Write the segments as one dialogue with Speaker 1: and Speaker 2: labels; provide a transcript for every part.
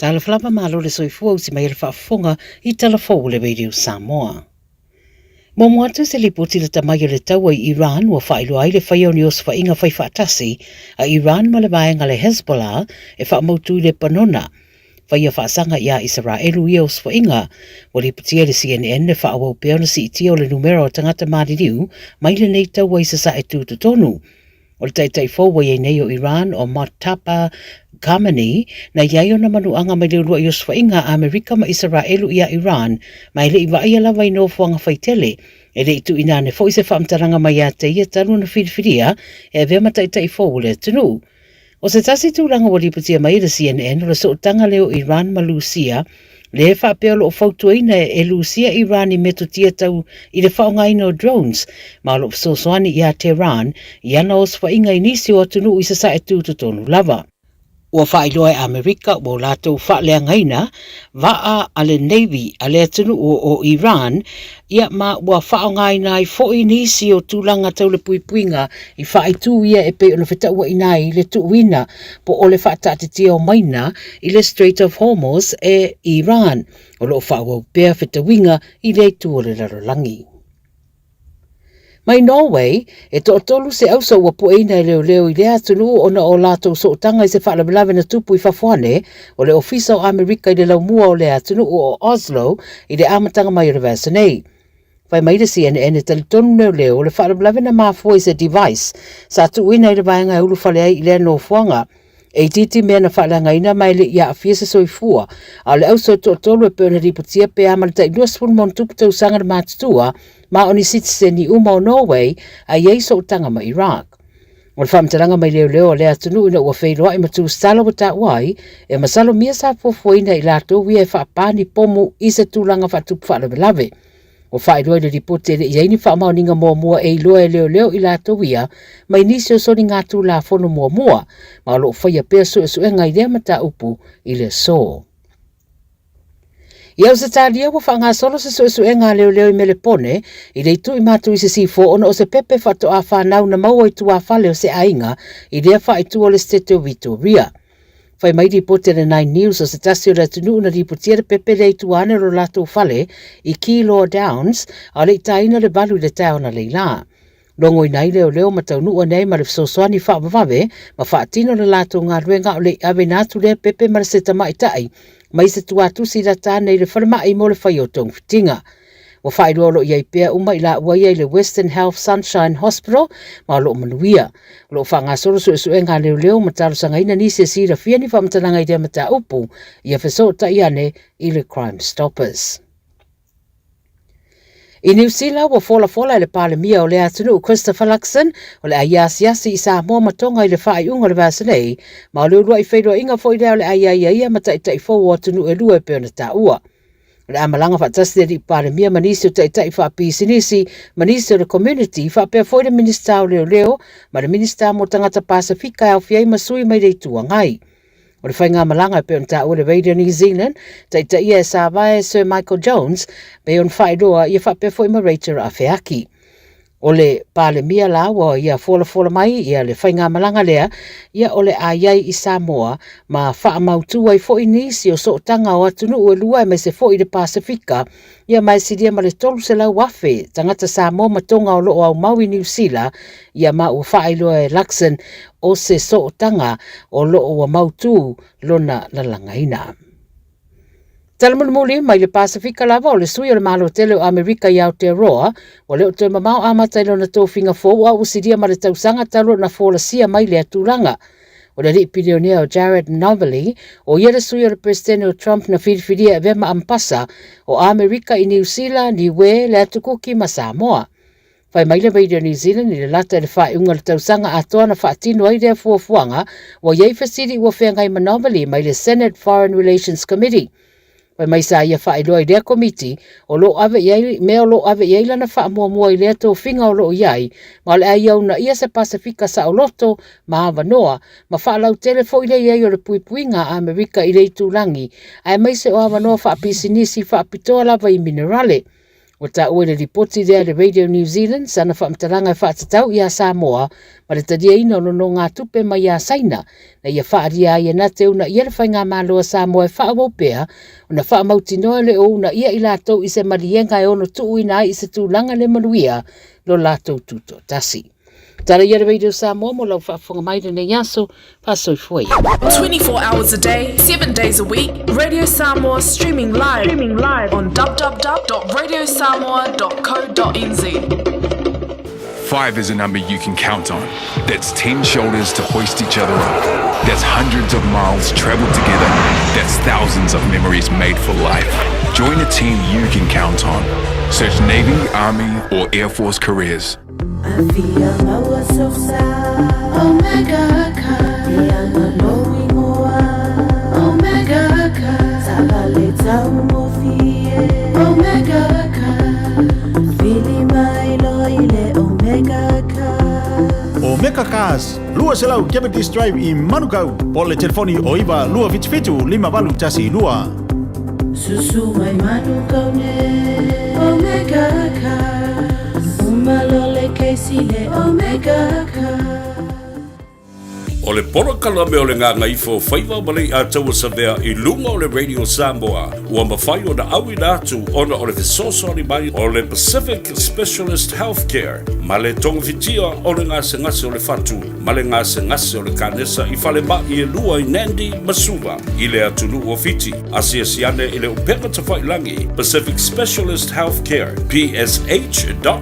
Speaker 1: Tala flapa malo le soifua usi mai le whaafonga I talafou le Radio Samoa. Mo atu se lipoti le tamai o le taua I Iran wa whailo ai le whaio ni os whainga whai whaatasi a Iran ma le vaenga le Hezbollah e whaamautu le panona. Whaia whaasanga ia Israelu I os whainga wa lipotia le CNN le whaawau peona si itia o le numero o tangata maririu mai le nei taua I sa e tūtu tonu. O le taitai fōwa I nei o Iran o Matapa Khamenei na iaio na manuanga mai le lua I os whainga Amerika ma Israelu ia Iran mai le iwa ia lawa I no fuanga whaitele e le itu ina ne fo I se whaamtaranga mai a te ia taru na whiriwhiria e vema taitai fōwa le tunu. O se tasi tūranga wa liputia mai le CNN o le sootanga leo Iran ma Lucia le whaapeo o fautuaina e Lucia Iran I metutia tau I le whaongaina o drones ma lo sosoani I a Tehran I ana os whainga inisi o tunu I sa e tūtutonu lava. Ua whaeloa Amerika o lātou whaalea ngaina waa ale Navy ale tunu o Iran ia ma ua whaongaina I fo inisi o tūlanga tau le puipuinga I whaetu ia e pe ono whetau inai le tuuina po o le whaatatitia o maina I le Strait of Hormuz e Iran o lo whaawau pēr whetawinga I le tu o le rarolangi. Mai Norway, e tolu se ausa ua pueina I leo I lea tunu ona o lātou sootanga I se whaalawelawe na tupu I whawhane o le ofisa o Amerika I le laumua o lea tunu o Oslo I le amatanga mai o le vasanei. Whai mai le CNN e talitonu leo o le whaalawelawe na mafua I se device sa tuuina I le vaenga e ulu whaleai I lea no fuanga. E titi mea na whalangaina mai le ia afia se soifua, a le auso tolu e peona ripotia pe amale ta ilua spun mon tupu tau sanga na mātutua, ma oni citizen I uma o Norway, a iei so utanga ma Iraq. O le whamtaranga mai leo o lea tunu ina ua wheiroa I matu stalo wa ta wai, e masalo mia sa fuafuaina I lato wia e whaapani pomu I se tūlanga whatupu whaalawelawe. O whaeroa le ripote le iei ni whaamauninga mua e iloa e leo I lato wia, mai nisi o soni ngātu la fono mua, ma lo whaia pēr suenga I lea mata upu I le so. Ia o se tālia wa whaanga solo se suenga leo I melepone, I le itu I mātu I se sifo ono o se pepe whato a whanau na maua I tua whale o se ainga, I lea whaitu o le State of Victoria. Whai mai ripote le 9 News o se tasi o le tunu na ripotia le pepe le itu ane ro lato whale I Kilo Downs a le taina le balu le tau na leila. Longo I nai leo mataunu o nei ma le sosoani whaapavawe ma whaatino le lato ngā ruenga o le ave nātu le pepe ma le setama I tai mai se tuatu si la tā nei le whalama I mo le whai o tong fitinga. Wa whaeroa iai pēr uma I la ua iai le Western Health Sunshine Hospital ma lo manuia. Lo whaanga soro suenga leo mataro sanga ina ni se sira fia ni whamtananga I dea mata upu I a wheso ta iane I le Crime Stoppers. I New Zealand wa fola le palemia o le atunu Christopher Luxon o le aiasiasi I Samoa matonga I le whaaiunga le vasanei ma o le urua I whairoa inga fo I leo le aiaiaia mataitai fo o atunu e lua e peona ta ua. Le amalanga whaatasi le palemia manisi o taitai whaapisinisi manisi o le community whaapea fo I le minista o leo ma le minista mo tangata Pasifika au fiai masui mai le tua ngai. O le whainga malanga e peon ta ua le Radio New Zealand, taitai ia e sāwae Sir Michael Jones, peon whairoa ia whaapea fo I maraiter a whiaki. O le palemia la wa ia fola mai ia le whainga malanga lea, ia o le aiai I Samoa ma whaamautu ai fo I nisi o sootanga o atunu ua lua mai se fo I le Pasifika, ia mai siria ma le tolu se lau wafe, tangata Samoa matonga o loo au mau I New Zealand, ia ma ua whaailoa e Luxon o se sootanga o loo ua mautu lona lalangaina. Talamuli mai le Pasifika lava o le sui o le malo tele o Amerika I Aotearoa, o le o te mamao amatai lona tōwhinga fō ua usiria ma le tausanga talo na fōlasia mai le atulanga. O le ripilionea o Jared Novelli, o ia le sui o le presidente o Trump na whiriwhiria e vema ampasa o Amerika I New Zealand ni we le atukuki ma Samoa. Whai mai le Radio New Zealand ni le lata le whaeunga le tausanga atoa na whaatino ai rea fuafuanga, o iei fasiri ua whengai ma Novelli mai le Senate Foreign Relations Committee. Wai mai sa ia whaeloa I lea komiti, o lo ave iei, mea o lo ave iei lana whaamua I lea tō whinga o lo iai, ma le ai au na ia se Pasifika sa o loto, ma avanoa, ma whaalau tele fo I le iei o le puipuinga Amerika I le tūlangi, ai mai se o avanoa whaapisinisi whaapitoa lava I minerale. O ta ue le ripoti rea le Radio New Zealand sana whaamtaranga whaatatau i a Samoa ma le tadia ina ono no ngā tupe mai a Saina na ia whaaria ia na te una ia le whainga māloa Samoa e whaawopea o na whaamauti noa le o una ia i lātou i se marienga e ono tuu ina i se tūlanga le manuia lo lātou tuto tasi. Tara ia le Radio Samoa mo lau whaafonga mai ne yaso pasoi foi.
Speaker 2: 24 hours a day, 7 days a week. Radio Samoa streaming live on www.radiosamoa.co.nz.
Speaker 3: 5 is a number you can count on. That's 10 shoulders to hoist each other up. That's hundreds of miles traveled together. That's thousands of memories made for life. Join a team you can count on. Search Navy, Army, or Air Force careers.
Speaker 4: Omega Cars, lua selau Cavendish Drive i Manukau. O le telefoni o iwa lua fitu 5 tasi lua.
Speaker 5: Susu mai Manukau ne Omega Cars. Umalole keisi le Omega Cars.
Speaker 6: O le poro kalame o le Gagaifo Faiva malei a taua savea i lunga o le Radio Samoa ua mawhai o na awi nātu ona o le fesosori mai o le Pacific Specialist Healthcare ma le tongafitia o le ngase o le fatu ma le ngase o le kanesa i whale ma i e lua i Nandi Masuva i le atunu o fiti asiasiane i le upeka tawhailangi Pacific Specialist Healthcare psh.com.fj.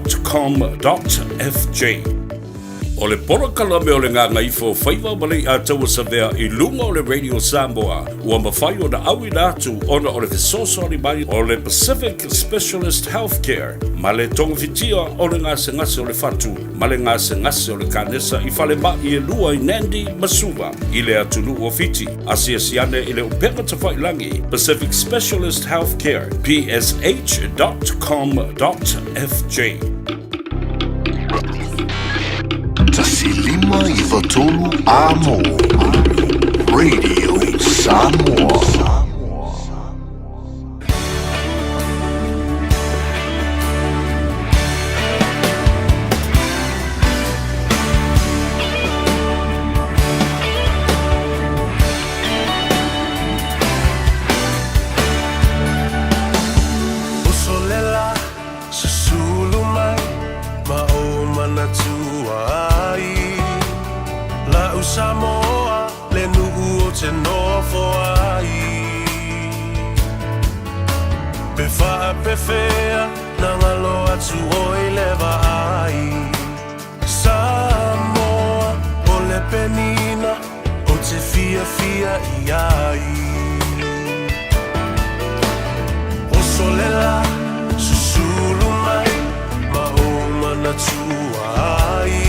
Speaker 6: O le poro kalame o le Gagaifo Faiva malei a taua savea i lunga o le Radio Samoa ua mawhai o na awi nātu ona o le fesosori mai o le Pacific Specialist Healthcare ma le tongafitia o le ngase o le fatu ma le ngase o le kanesa i whale ma i e lua i Nandi Masuva i le atunu o fiti asiasiane i le upeka tawhailangi Pacific Specialist Healthcare psh.com.fj.
Speaker 7: Tasilima Ivatolu Amo Radio Samoa.
Speaker 8: Samoa le nugu o te nofo ai pe wha pe whea na ngalo atu o i lewa ai Samoa o le penina o te fia i ai o solela susulu mai ma o mana tua ai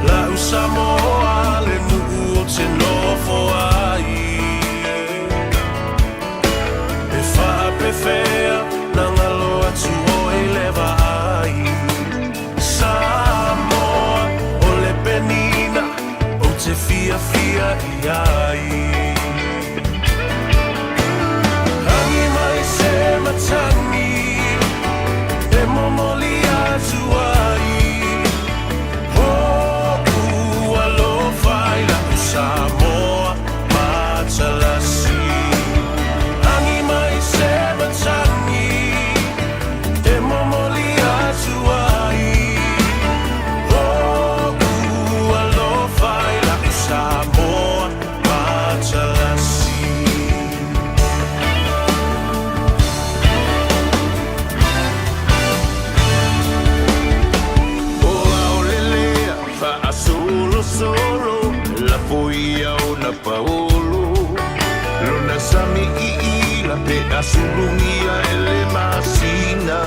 Speaker 8: la Samoa le nuku o te nofo ai e wha pe whea na ngalo atu o e lewa ai Samoa o le penina o te fia i ai hangi mai se matangi e momoli atu ai Samoa matalasi Angi mai se matangi e momoli atu ai Oku alofa ila Samoa matalasi Oa olelea fa asolo solo la poia o na paolo lona sami i la pe asulungia ele masina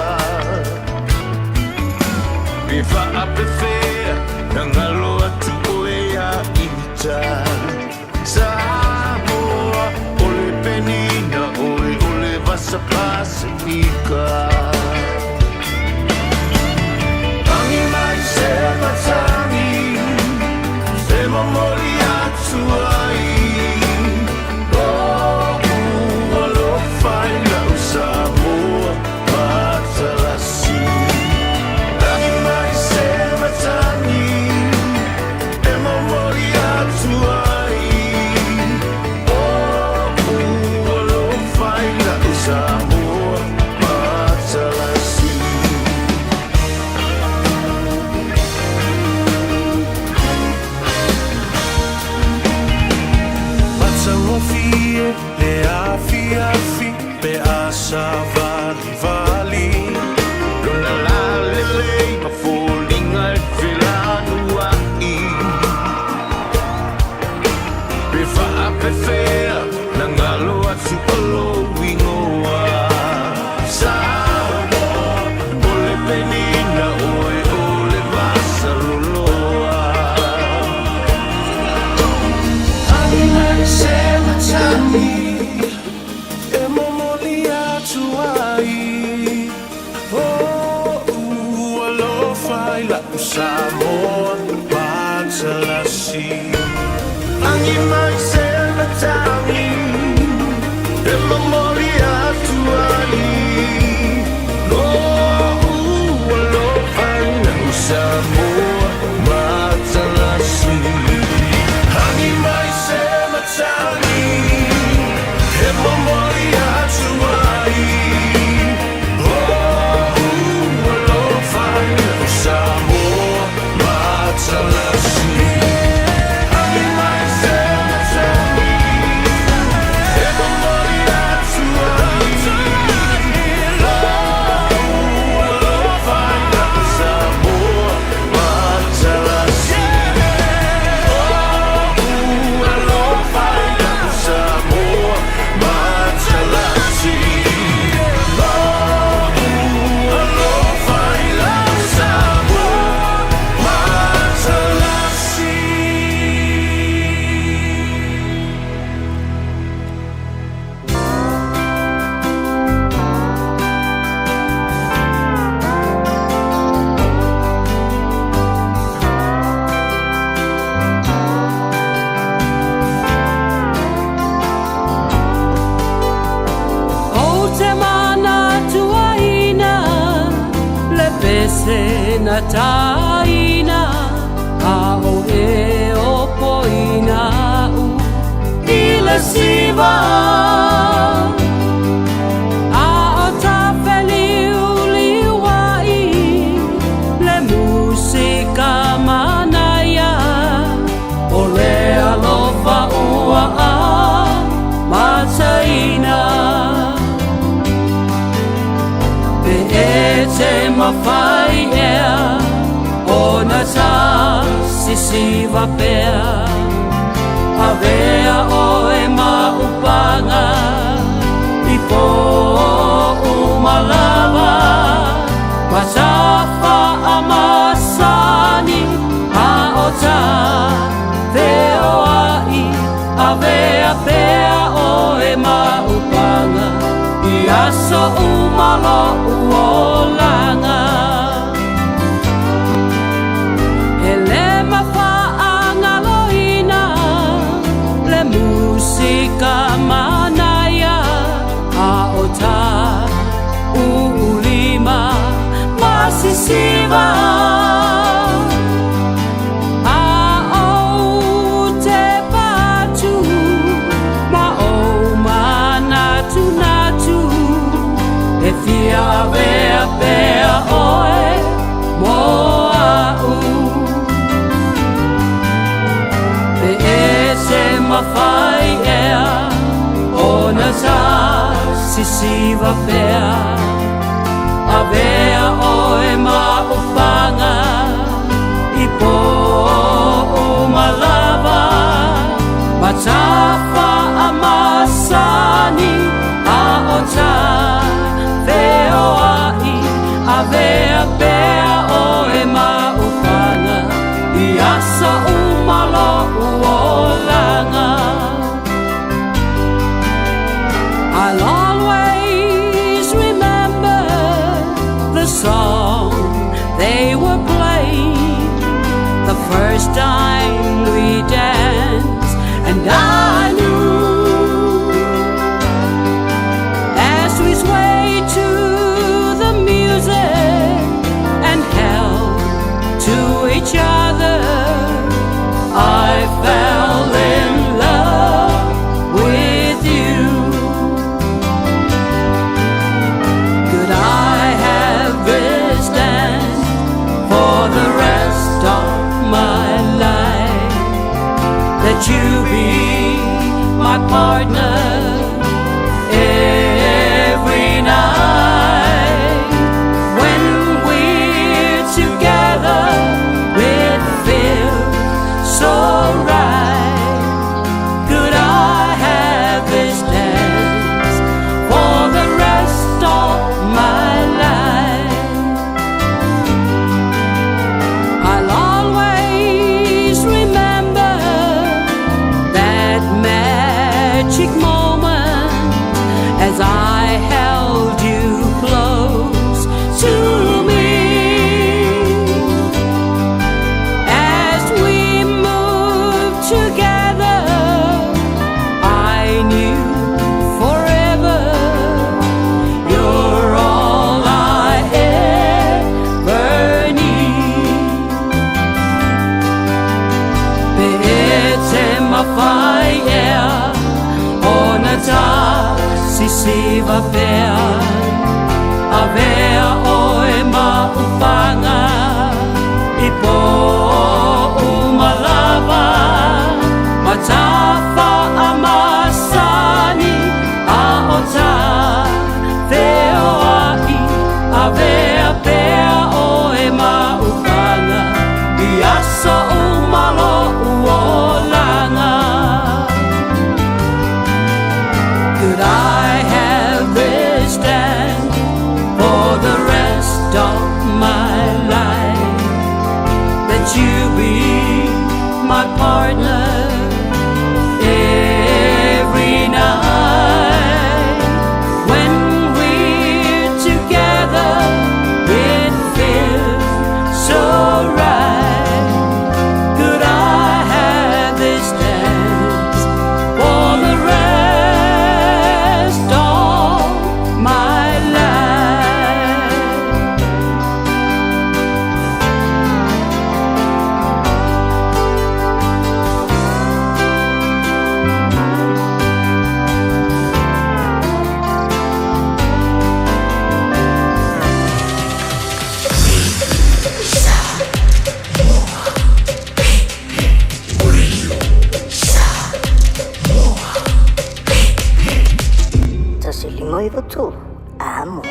Speaker 8: pe fa apefea na ngalo atu oea ita Samoa ole penina ole vasa pasifika Tangi mai se matangi se momoli atu ai oh alo fai la Samoa mata fea na ngalo atu olo wingoa Samoa ole penina oe ole masaroloa Anina se matani e momoli atu ai alo fai la Samoa Matsalasi Angi mai se matani e momoli atu ai alo fai la Samoa Matsalasi Angi mai se matani e momoli atu ai Samoa Matsalasi Angi mai se matani e momoli atu ai alo fai la Samoa Matsalasi alo fai la Samoa Matsalasi
Speaker 5: Na taina a o e o poina u i le siva a o ta feliu liwai le musika manaya o le alofa ua a mataina pe e te mawhai ea ona ta sisiva pea a vea o e maupanga i po umalava Masafa a masani a o ta veo ai a vea pea o e maupanga i aso umalo uolanga musika manaya a o ta ulima masisiva a o te patu ma o manatu natu e fia vea pea oe moa u mawhai ea ona ta sisiva pea a vea oe maupanga i po umalava Matafa a masani a o ta veo ai a vea pea oe maupanga i asa umalo uolanga I'll always remember the song they were playing the first time we danced, and I knew as we swayed to the music and held to each other, I fell in love with you. Could I have wished and for the rest of my life that you be my partner every night when we're together? It feels so right. Could I magic moment as I held you close to me. As we moved together, I knew forever you're all I ever need. Be'etem afaya onata sisiva pea avea oe maupanga ipo umalava matafa amasani aota veo ai avea pea oe maupanga biaso umalo uolanga. Could I have this dance for the rest of my life? That you be my partner every night. When we're together, it feels so right. Could I have this dance for the rest of my life?
Speaker 9: Gagaifo tu amo.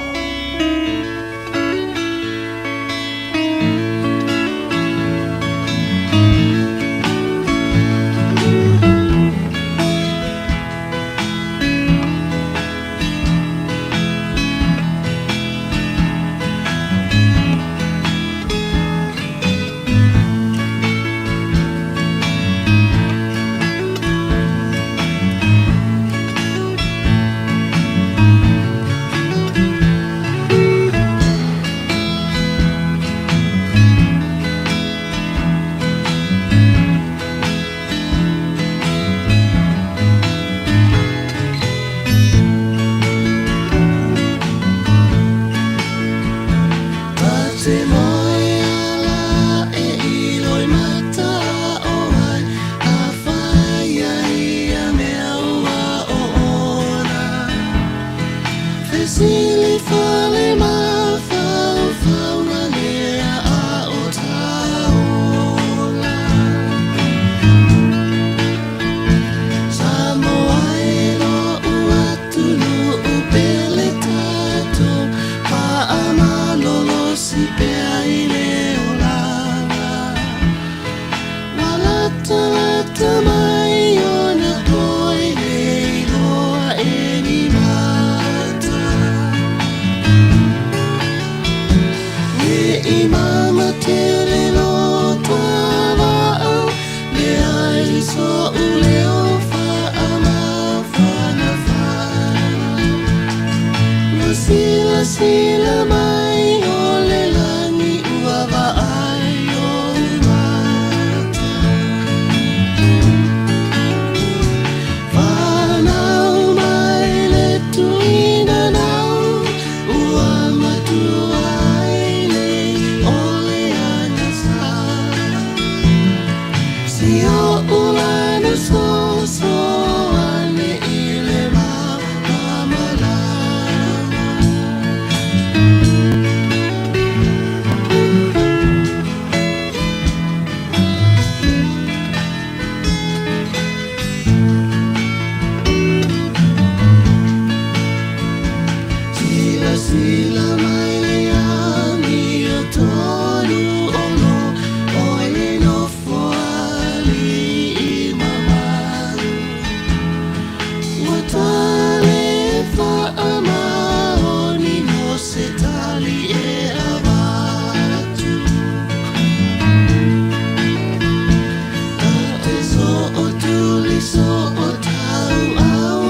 Speaker 9: So, oh,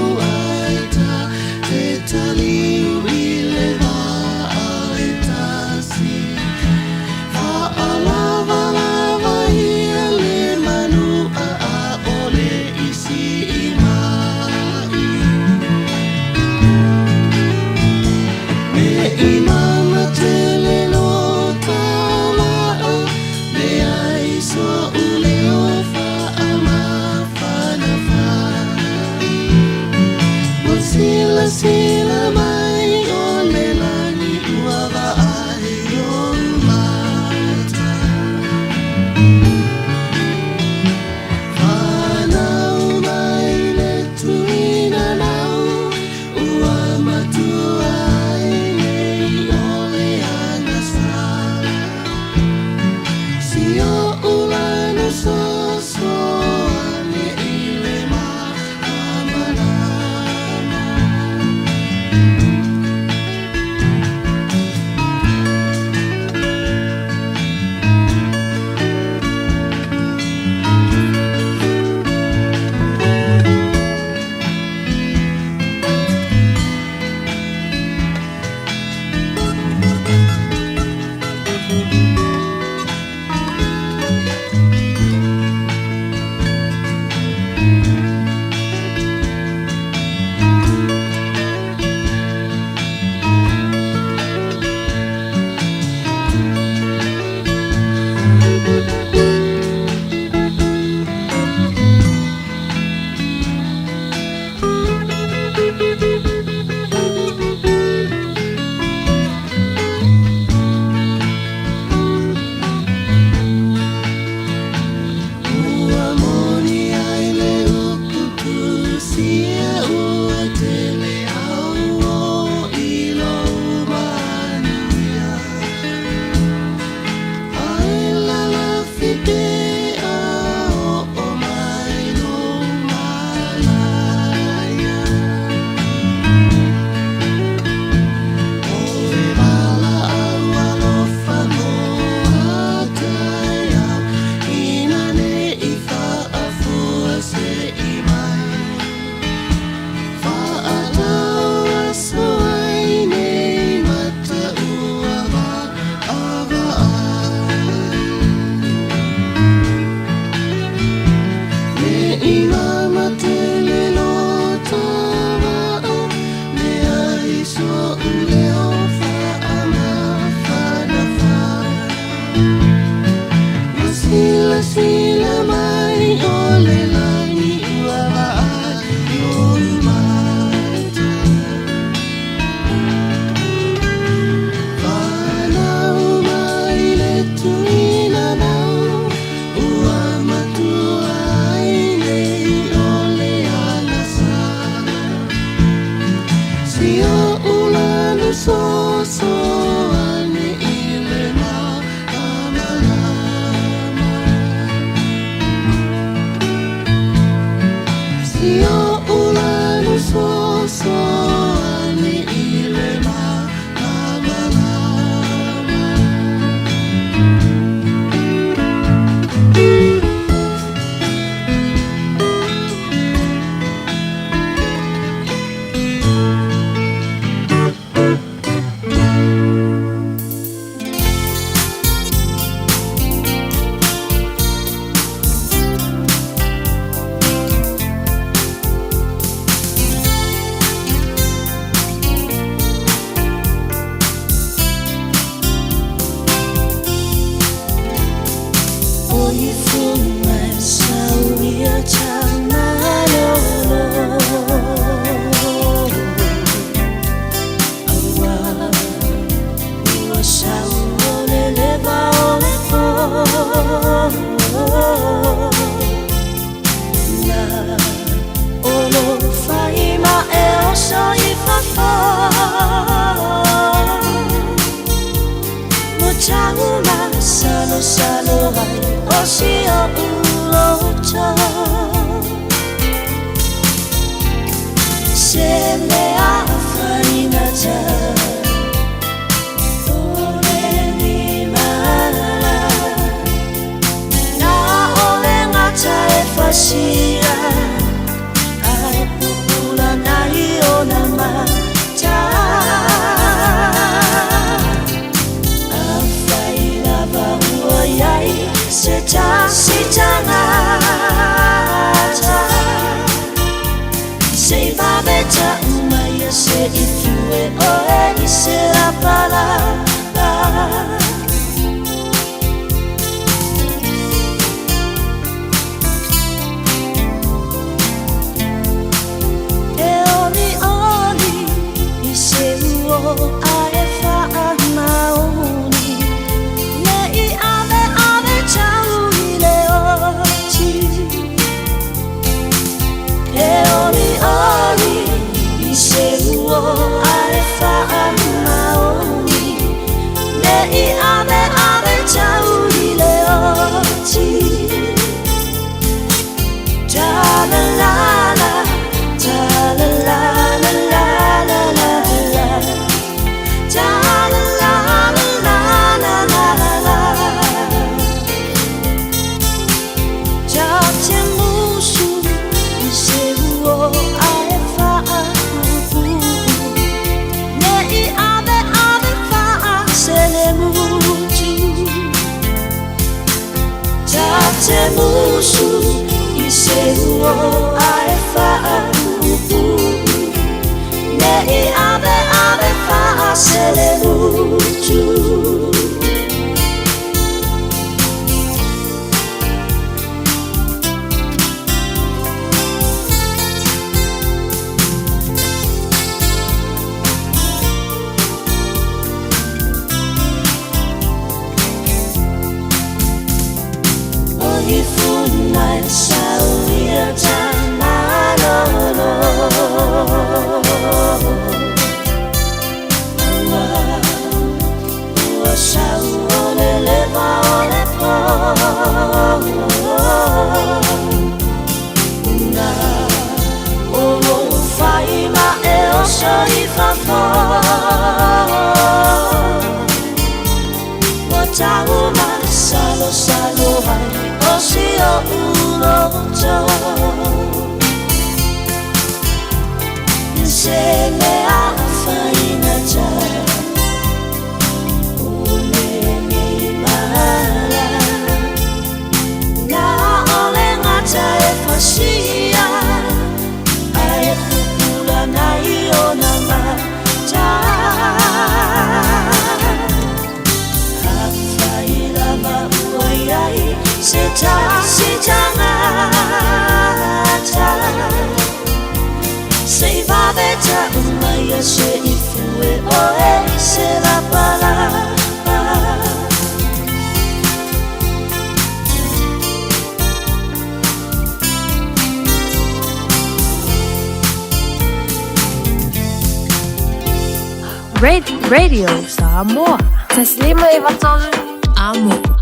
Speaker 10: Radio Samoa. Taslima evacuation. Amo.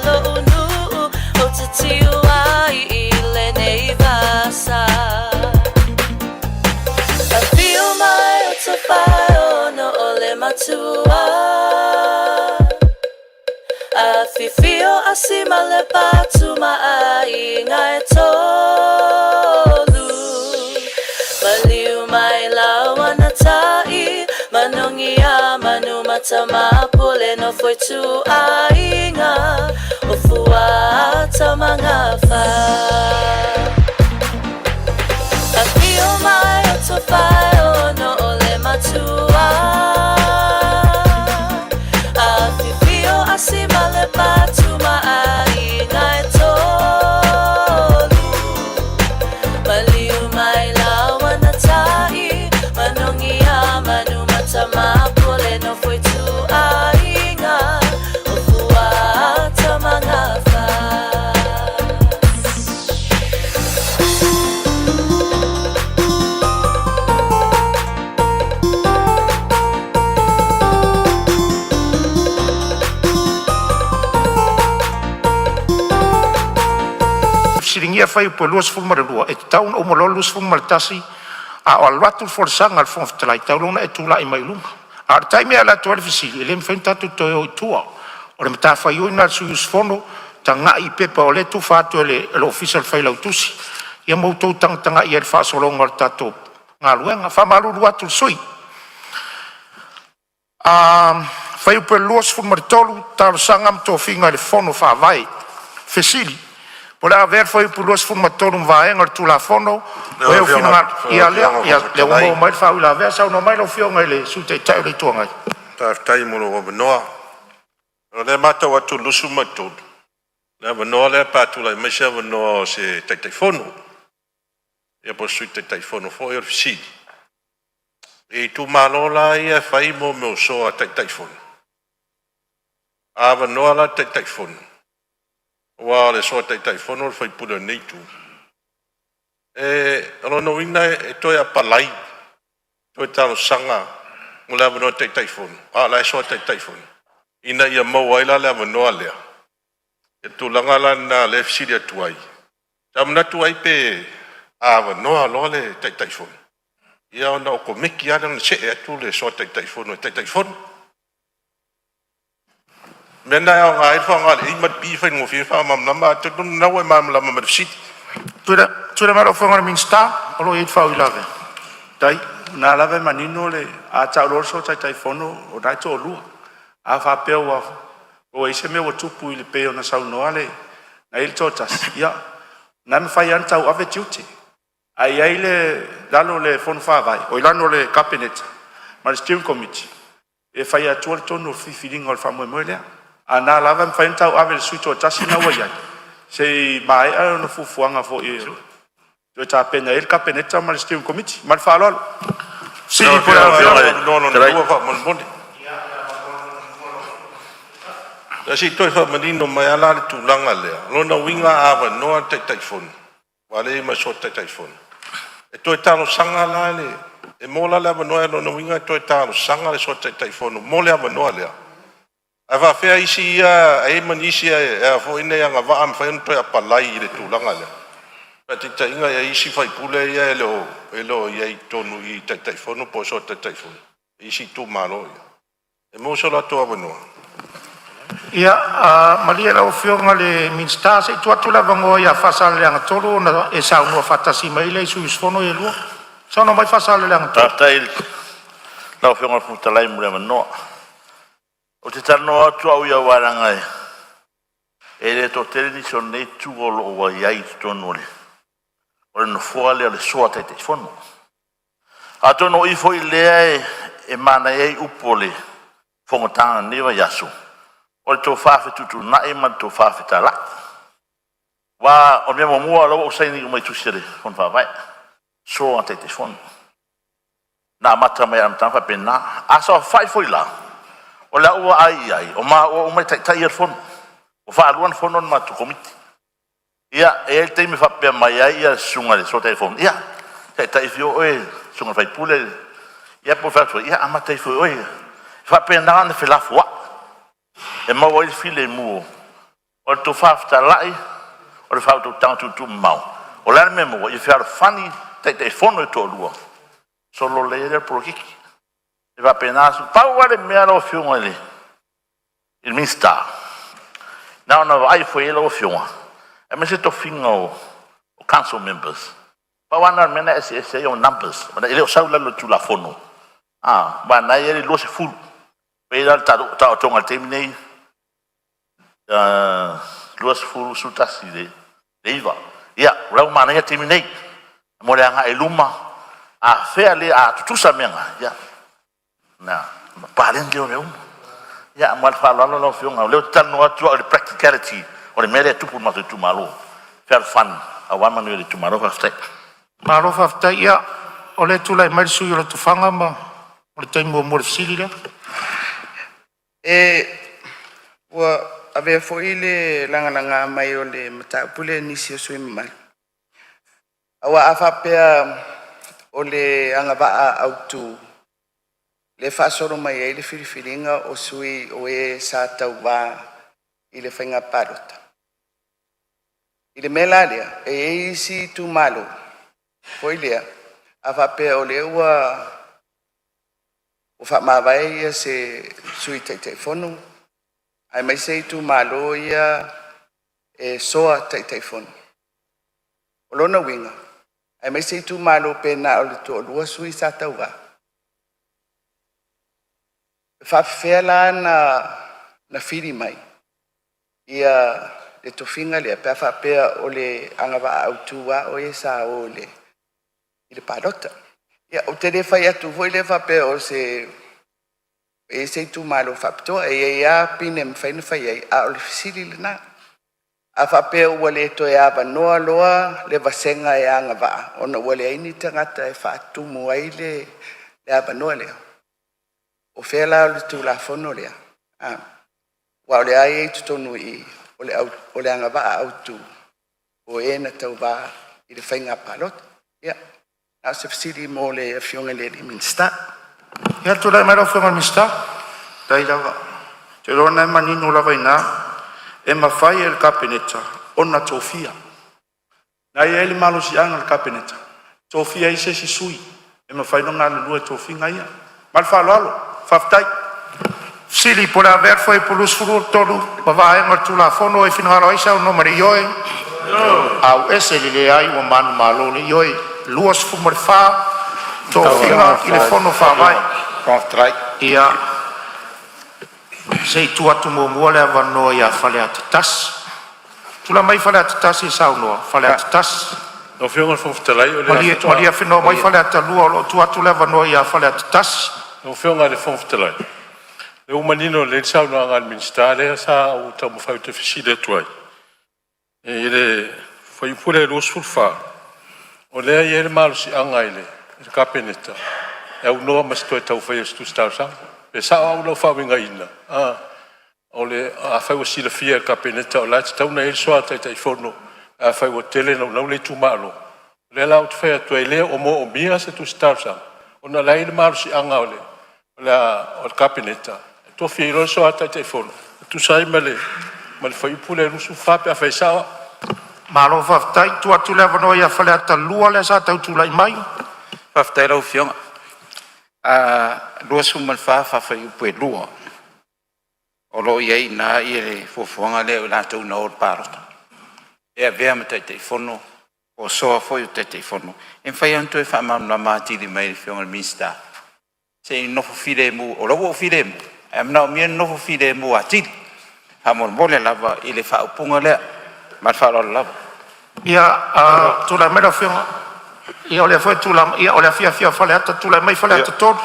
Speaker 5: lo unu o te tiu ai I le nei vasa A fio mai o te whae ono o le matua A fifio a sima le patu mai ngai tolu Maliu mai lawa na tai Manongi a manu matama pule no foi tu ainga O fua tamanga fa A fio mai o to fai ono o le matua A fifio a sima le patu mai ngai tolu Maliu mai lawa na tai Manongi a manu matama pule no foi tu ainga O fua tamanga fa
Speaker 11: Siringia fai po luas fu marua e taun o mololus fu maltasi a o alwatu forsanga al fonf trai taulona e tula I mai lunga a taimi ala tuar fisili ele mfenta tu to tua o le mata fai ina su fono tanga I pepa o le tu fatu le official fai lautusi ia mo to tanga ia fa solonga al tato ngaluenga fa malu ruatu sui fai po luas fu martolu tar sangam to finga le fono fa vai fisili Por haver foi por los formatores vai en tula fono o eu final ia le o mai fa la versa no mai lo fio ngai le su te tai le tonga
Speaker 12: ta tai mo lo no le mata wa tu lusu mato le no le pa tu la me se no se te fono e po su te fono fo io si e tu malola ia fai mo me so a te fono ava no la te fono Wa le so tai fono fai pula nei tu. Alo no ina e toi a palai. Toi talo sanga. Mula no tai fono. La so tai fono. Ina ia mo waila le no lea. E tu langa la na le fsiria tuai. Tamna tuai pe ava no alo le tai fono. Ia ona o ko meki ana se e tu le so tai fono fono. Mena ya ngai fa ngai imat pi fa ngofi fa mam lama tu na wa mam lama ma sit
Speaker 11: tu ma lo fonga min sta o lo it fa ilave
Speaker 13: dai na lave manino le a ta lo so tai fono o dai to lu a fa pe o e se me o tupu ile pe ona sa no ale na il totas ya na me fa yan ta o ave tuti ai ai le dalo le fono fa vai o ilano le cabinet ma steering committee e fa ya tu no fi feeling o fa mo le ana lava me fain tau ave suito tasina wa ya sei mai a no fufuanga fo e yo ta pena el capeneta mal steering committee mal fa lo
Speaker 12: si por no fa mon bon ya si toi fa manino mai ala tu langa le lo na winga ava no tai phone wale ma so tai phone e toi talo sanga la le e mola la no winga toi talo sanga le so tai phone mola ava no le Ava fea isi ia e manisi e fo ina ia ngava am fa ento ia palai le tulanga le. Pati ta inga ia isi fai pule ia elo ia I tonu I tai fono po so tai fono. Isi tu malo ia. E mo so la to avano.
Speaker 11: Ia malia la ofionga le minsta se tu atula vango ia fasal le ang tolo na e sa no fatasi mai le su fono e lu. Sono mai fasal le ang tolo.
Speaker 14: Tai la ofionga futa lai mo le no. O te tano atu au ia waranga e le to tele son nei tu o lo wa ia tonu le o no foale le soa te fono a tono I foi le e mana e upole fonga ni wa yaso o to fa fe tutu na e man to fa fe tala wa o me mo lo o sai ni mai tu sere fon fa vai soa te fono na mata mai am tan fa pena a so fai foi la o la ua ai o ma o mai tai earphone o fa aluan phone ma tu komiti ia e te me fa pe mai ai ia sunga le so telefone ia tai fio e sunga fai pule ia po fa ia ama tai fio e fa pe na na fe la fo e ma o file mu O tu fafta lai, o le fafta tantu tu mau. O le memo, i fia fani te fono to lua. Solo le le prokiki. E va penasu, pa wale mea lo fiunga le. Il mista. Na na vai foi lo fiunga. E me se to finga o council members. Pa wana mena ese o numbers. Ele o saula lo tu la fono. Ba na ele lo se full. Pe dal ta tonga terminei. Luas full sutasi de Faiva. Ya, lau mana ya terminei. Mo le anga eluma. Fea le tutusa menga. Ya. Na, paren de o ya, mal falo lo fiunga. Le tanu atu o practicality. O le mere tupu ma tu malo. Fair fun. Awan manu le tu malo fa
Speaker 11: Malo fa ya. O le tu lai mai sui o tu fanga ma. O le taimo mo sili le.
Speaker 15: Wa ave foi le langa mai o le mata pule nisi o sui mal. Awa afapea o le anga va autu le fasoro mai le filifilinga o sui o sa tau va i le fainga parota. I le melalia isi tu malo foi lea afapea o le ua o fa mavai se sui te fono ai mai sei tu malo ia soa te fono o lona winga ai mai sei tu malo pena o le to lua sui sa tau va fa fela na firi mai ia le tofinga le pa fa pe o le anga va autua o esa o le ile parota ia o te fa ia tu voi le fa pe o se sei tu malo fa to e ia pinem fa in fa ia o le fisili na a fa pe o le to ia va no loa le va senga ia anga va ona o le ini tangata e fa tu mo ai le va no le o fela o tu la fono le wa le ai tu tonu i o le anga va autu o na tau va i le fainga palot ia na se fisili mo le fionga le minsta
Speaker 11: Ya tu lai mai lo fiunga minsta dai lava te rona manino lava ina e mafai el capinetta ona tofia na ia ele malo si anga el capinetta tofia ise si sui e mafai no ngana lua tofinga ia mal fa lolo faftai sili por haver foi por os furur todo vai ngar tu la fono e fino alo isa no mari yoi au ese le ai o man malo le yoi luas fumar fa tofia il fono fa vai faftai ia sei tu atu mo le vano ia fale atatas tu la mai fale atatas i sau no fale atatas
Speaker 6: no fiona foftalai o le
Speaker 11: Maria fino mai fale atalua lo tu atu le vano ia fale atatas
Speaker 6: no fiona le foftalai le umanino le sau no ngal minstale sa o tamu fa te fisile tuai e le foi pure lo sulfa o le ia mal si angaile il capeneta e uno mas to tau fa stu stausa pe sa o lo fa winga ina o le a fa o sila fia capeneta o la tau na il so te forno a fa o tele no le tu malo le la ut fa to ele o mo o mia se tu stausa ona la il mal si angaile la o capeneta to fi lo so te forno tu sai male fa pule rusu fa pe fa sa
Speaker 11: malo fa tai tu atu le vano ia fale atalua le sa tau tu lai mai
Speaker 16: fa tai lo fiona lua sumal fa fai pue lua o lo iei na i le fofonga le la tau na o parota e avea me te fono o soa foi te fono en fai anto e fa mamma mati di mai fiona mista se no fide mu o lo fide mu am na mi no fide mu ati amor bole lava i le fa punga le ma fa lo lava
Speaker 11: ia tu la mera fiona ia ole foi tu la ia ole fia fale ata tu la mai fale ata tot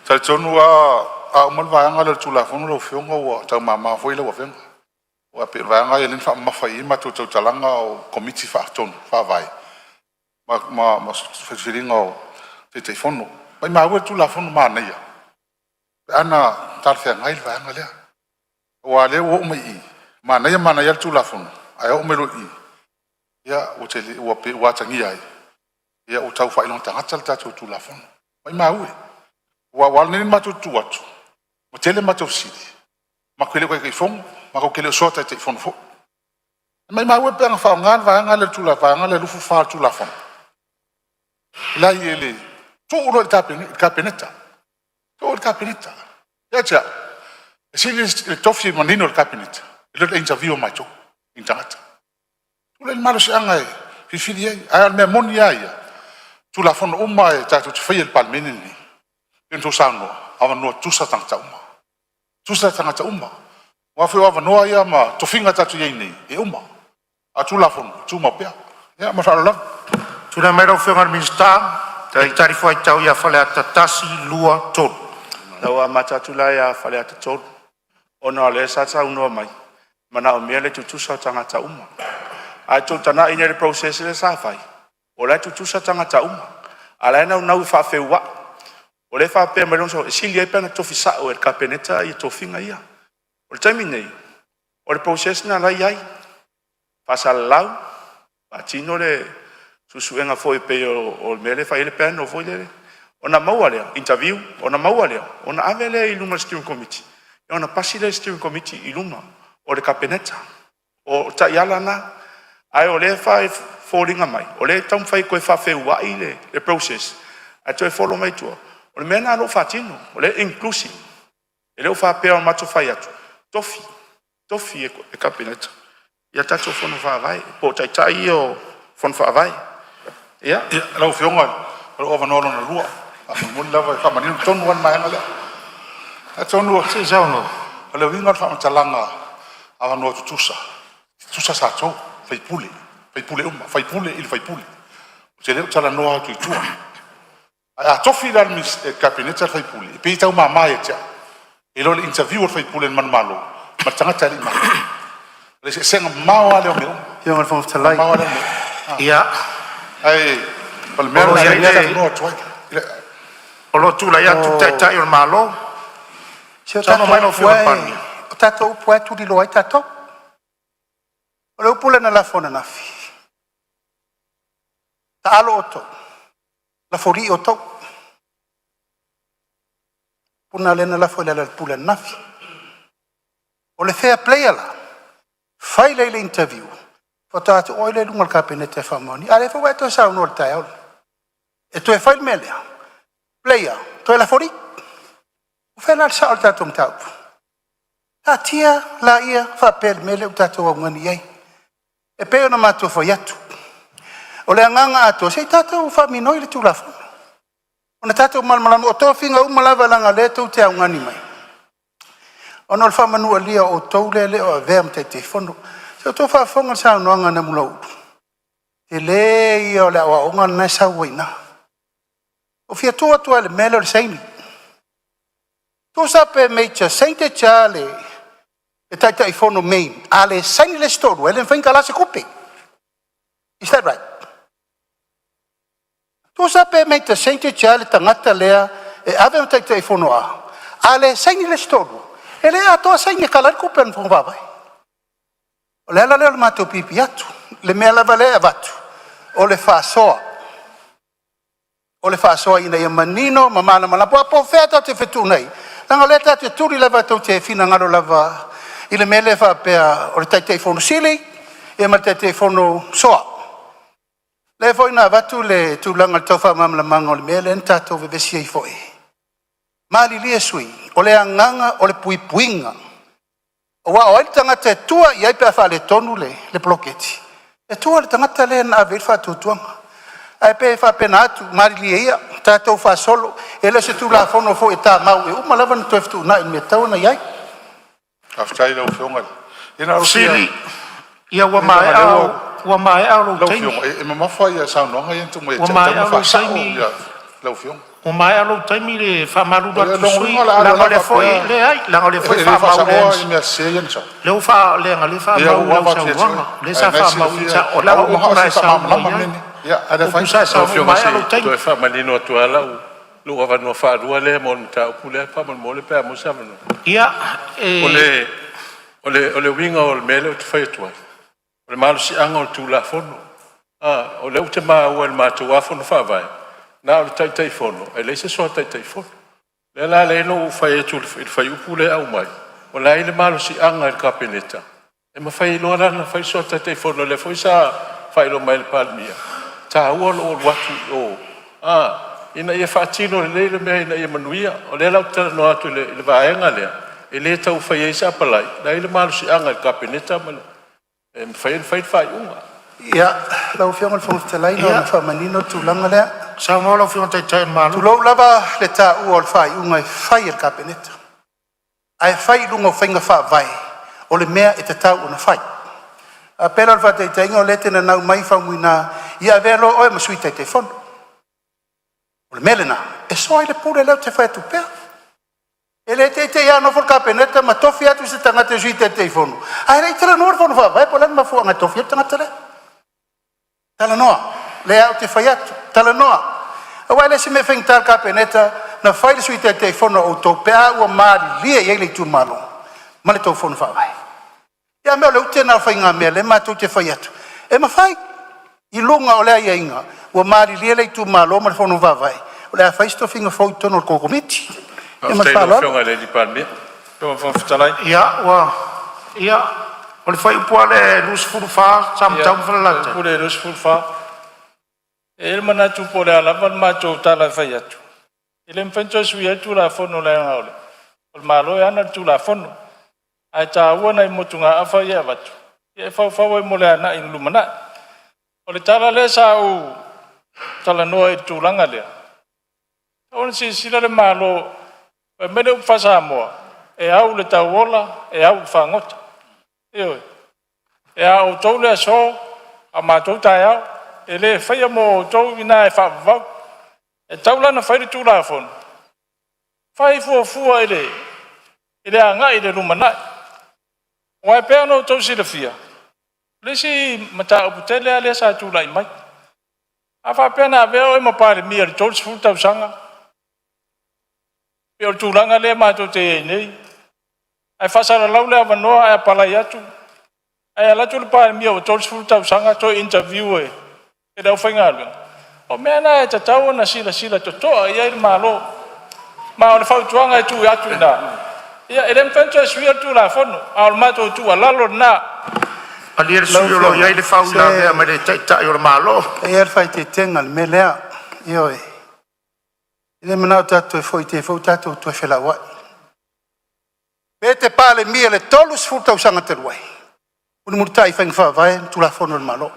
Speaker 17: sa tonu a mal vaanga le tu la fono lo fionga wa ta mama foi le wa fenga wa pe vaanga ye nin fa ma fai ma tu talanga o committee fa ton fa vai ma feeling o te fono mai ma wa tu la fono ma na ia ana tar fe ngai vaanga le wa le wo mai ma na ia tu la fono ai o me lo i ia o te wa pe wa tangi ai ia o tau fai long tanga tal tu la fono mai ma wa wal ni ma tu atu mo tele ma tu sidi ma kwele ko ke fon ma ko kele sota te fon fo Mai mai we penga fa ngan va ngale tula va ngale lu fu fa tula fa. La yele. Tu ulo kapineta. Tu kapineta. Ya cha. Sili tofi manino il kapineta. Le interview mai tu. Intangata. Tu le malo si angai. Fifili ai. Ai me moni ai. Tu la fon umma e ta tu fai il palmeni ni. Into sano. Ava no tu sa tang umma. Tu sa tang umma. Wa fe wa no ia ma to finga ta tu ye ni. E umma. A tu la fon tu ma pia. Ya ma fa la.
Speaker 11: Tu na mero fe ngar minsta. Tai tari foi tau ia fale atatasi lua tot.
Speaker 13: Lawa matatula ia fale atatot. Ona le sa sa uno mai. Mana o miele tu sa tangata umma. Ai tu tana ina le process le sa fai. O le tu sa tangata umma. Ala na una fa fewa. O le fa pe mero so silia pe na tofisa o el kapeneta i tofinga ia. O le time nei. O le process na la ia. Pasa lau. Patino le susuenga foi pe o mele fa ele pen o foi le ona mauale interview ona mauale ona avele iluma steering committee ona pasile steering committee iluma o le kapeneta o ta yalana ai o le fa falling mai o le tam fai ko fa fe wa ile le process a to follow mai tu o le mena no fatino o le inclusive ele o fa pe o mato fai atu tofi e kapeneta ya tato fono fa vai po tai o fon fa vai. Ya,
Speaker 17: lau fionga, lau ava nolo na lua. Mun lava ka mani tonu wan mai ngale. A tonu
Speaker 11: se sauno.
Speaker 17: Ole winga fa matalanga ava no tusa. Tusa sa to, fai pule il fai pule. Se le tala no tu tu. A tofi dal mis kabinete fai pule. Pe tau mama ya cha. Elo le interview fai pule man malo. Ma tanga tali ma. Le se senga mawa le o.
Speaker 11: Yo ngal fo talai.
Speaker 17: Mawa le.
Speaker 11: Ya.
Speaker 17: Ai, pal mero na ia no toi.
Speaker 11: Olo tu la ia tu tai o malo.
Speaker 15: Se ta mai no fua pani. O tato upo tu di loai tato. Olo pula na la fona na fi. Ta alo oto. La fori oto. Puna le na la fola la pula na fi. O le fair play la. Fai le interview. Potato oile lunga kapinete famoni. Ale fo weto sa unor tayo. E tu e fai melia. Player, tu e la fori. O fe la sa alta tum tau. Ta tia la ia fa per mele o tato wa ngani ai. E pe ona mato fo yatu. O le nganga ato se tato fa minoi le tu la fo. Ona tato mal malam o to finga u malava langa le tu te ngani mai. Ona el fa manu alia o to le o verm te fono. Se to fa fonga sa no nga na mulo. Te le io la wa nga na sa wina. O fia to le melo saini. To sa pe mecha sainte chale. E tata I fono main. Ale saini le storu. Ele finka la se kupi. Is that right? To sa pe mecha sainte chale tangata lea. E ave tata I fono a. Ale saini le storu. Ele a to saini kala kupi an fonga vai. O le ala le mato pipi atu, le mea lava le avatu, o le whaasoa. O le whaasoa ina ia manino, mamana malapo, a po wheta te whetu nei. Langa leta te turi lava tau te whina ngaro lava, I le mea le whapea o le taitei whono sili, e ma taitei whono soa. Le whoina avatu le tūlanga le tau whamamla manga o le mea le entato vevesi ai foi. Mali lia sui, o le anganga o le puipuinga, wa o tangata tua ia pe fa le tonu le bloketi e tua le tangata le na ave fa tutuanga ai pe fa penatu mari ia tato fa solo e le se tu la fono fo eta mau e uma lava no teftu na me tau na ia
Speaker 17: aftai lo fonga ina
Speaker 11: sili ia wa mai au lo
Speaker 17: tai e mama fa ia sa no ngai tu mo e
Speaker 11: fa sa
Speaker 17: lo fonga
Speaker 11: o mai alo taimi le fa malu ba tu sui la ngale foi le ai la ngale foi fa mau le o fa le ngale fa mau le sa fa mau sa o la o ma sa
Speaker 17: ya ada fa
Speaker 11: sa mai alo taimi
Speaker 6: to fa manino to ala lo va no fa do le mon ta ku le fa mon le pe mo sa no
Speaker 11: ya
Speaker 6: ole winga o mele o te fa to o le malu si anga o tu la fono o le te ma o le ma to wa fono fa vai na o tai fono e le se so tai fono le la le no fa e tu il fa u pule au mai o la ile malo si anga il kapineta
Speaker 12: E mawhai loa lana, whai soa te whono le whai sa whai lo mai le palmia. Tā ua lo watu o. Ina ia whaatino le leile mea ina ia manuia. O le lau tala no atu le vaenga lea. E le tau whai eisa palai. Na ile malu si anga le kapeneta male. E whai unga.
Speaker 15: Ia, lau whionga le whangaftalai no na whamanino tūlanga lea.
Speaker 11: Samoa lau whionga tai malu.
Speaker 15: Tūlau lava le tā ua o le whai unga e whai le kapeneta. Ai whai lunga o whainga wha vai. O le mea e te tau o na whai. A pera le whatei tainga o le tena nau mai whamuina. Ia velo oe masui te fono. O le mele na. E soa i le pure leo te whai atu pea. E le te iano for kapeneta ma tofi atu se tangata sui te fono. Ai rei tala noa fono wha vai. Po lana ma fuanga tofi atu tangata le. Tala noa. Le au te whai atu. Tala noa. Awai le se me whengtar kapeneta na whai le sui te fono o tau pea ua maari lia i eile tu malo. Ma le tau fono wha vai. Ia mea le ute na whai ngā mea le mātou te whai atu. E ma whai. I lunga o lea ia inga. Ua maari lia le tu malo ma le fono wha vai. O lea whai sto finga fau tono o kokomiti. E ma wha loa.
Speaker 12: Whionga le li palmia. Tōma whawhitalai.
Speaker 11: Ia. O le whai upua le lus furu wha. Sam tau mwhalata.
Speaker 12: Upua le lus furu wha. E ele mana tu po le alava ma tō tala whai atu. Ele mwhentua sui atu la fono le ngaole. O le malo e ana tu la fono. Ai tā ua nei motunga awha ia watu. E whau e mo le ana in lumana. O le tala le sa u tala noa e tūlanga lea. Ona si sila le malo e mene upa Samoa. E au le tau ola, e au whangota. E au tau le so, a mātou tai au. E le whaia mo tau ina e whawau. E tau lana whaire tūla fono. Whai fua ele. Ele a ngai le lumanai. O ai pēa no tau sila fia. Lesi mata upu tele a le sa tūla i mai. A wha pēa na veo e mapare mia le tōru sifu tau sanga. Peo tūlanga le mātou te e nei. Ai whasara lau le awanoa ai apalai atu. Ai alatu le pare mia o tōru sifu tau sanga to interview e. E dau whainga lua. O mea na e ta tau na sila to toa i aile malo. Ma o le whautuanga e tū atu na. Ia, e rem whentua sui atu la fono. A o le mātou tū a lalo na.
Speaker 11: A lia le sui o lo iai le whau la mea ma le taitai o le malo.
Speaker 15: E er whai te tenga le me lea. Ioi. Ile manau tatu e foi te fau tatu tu e whela wai. Me te pāle mia le tolus furtau sanga te ruai. Uni muritai whainga whawai tu la fono le malo.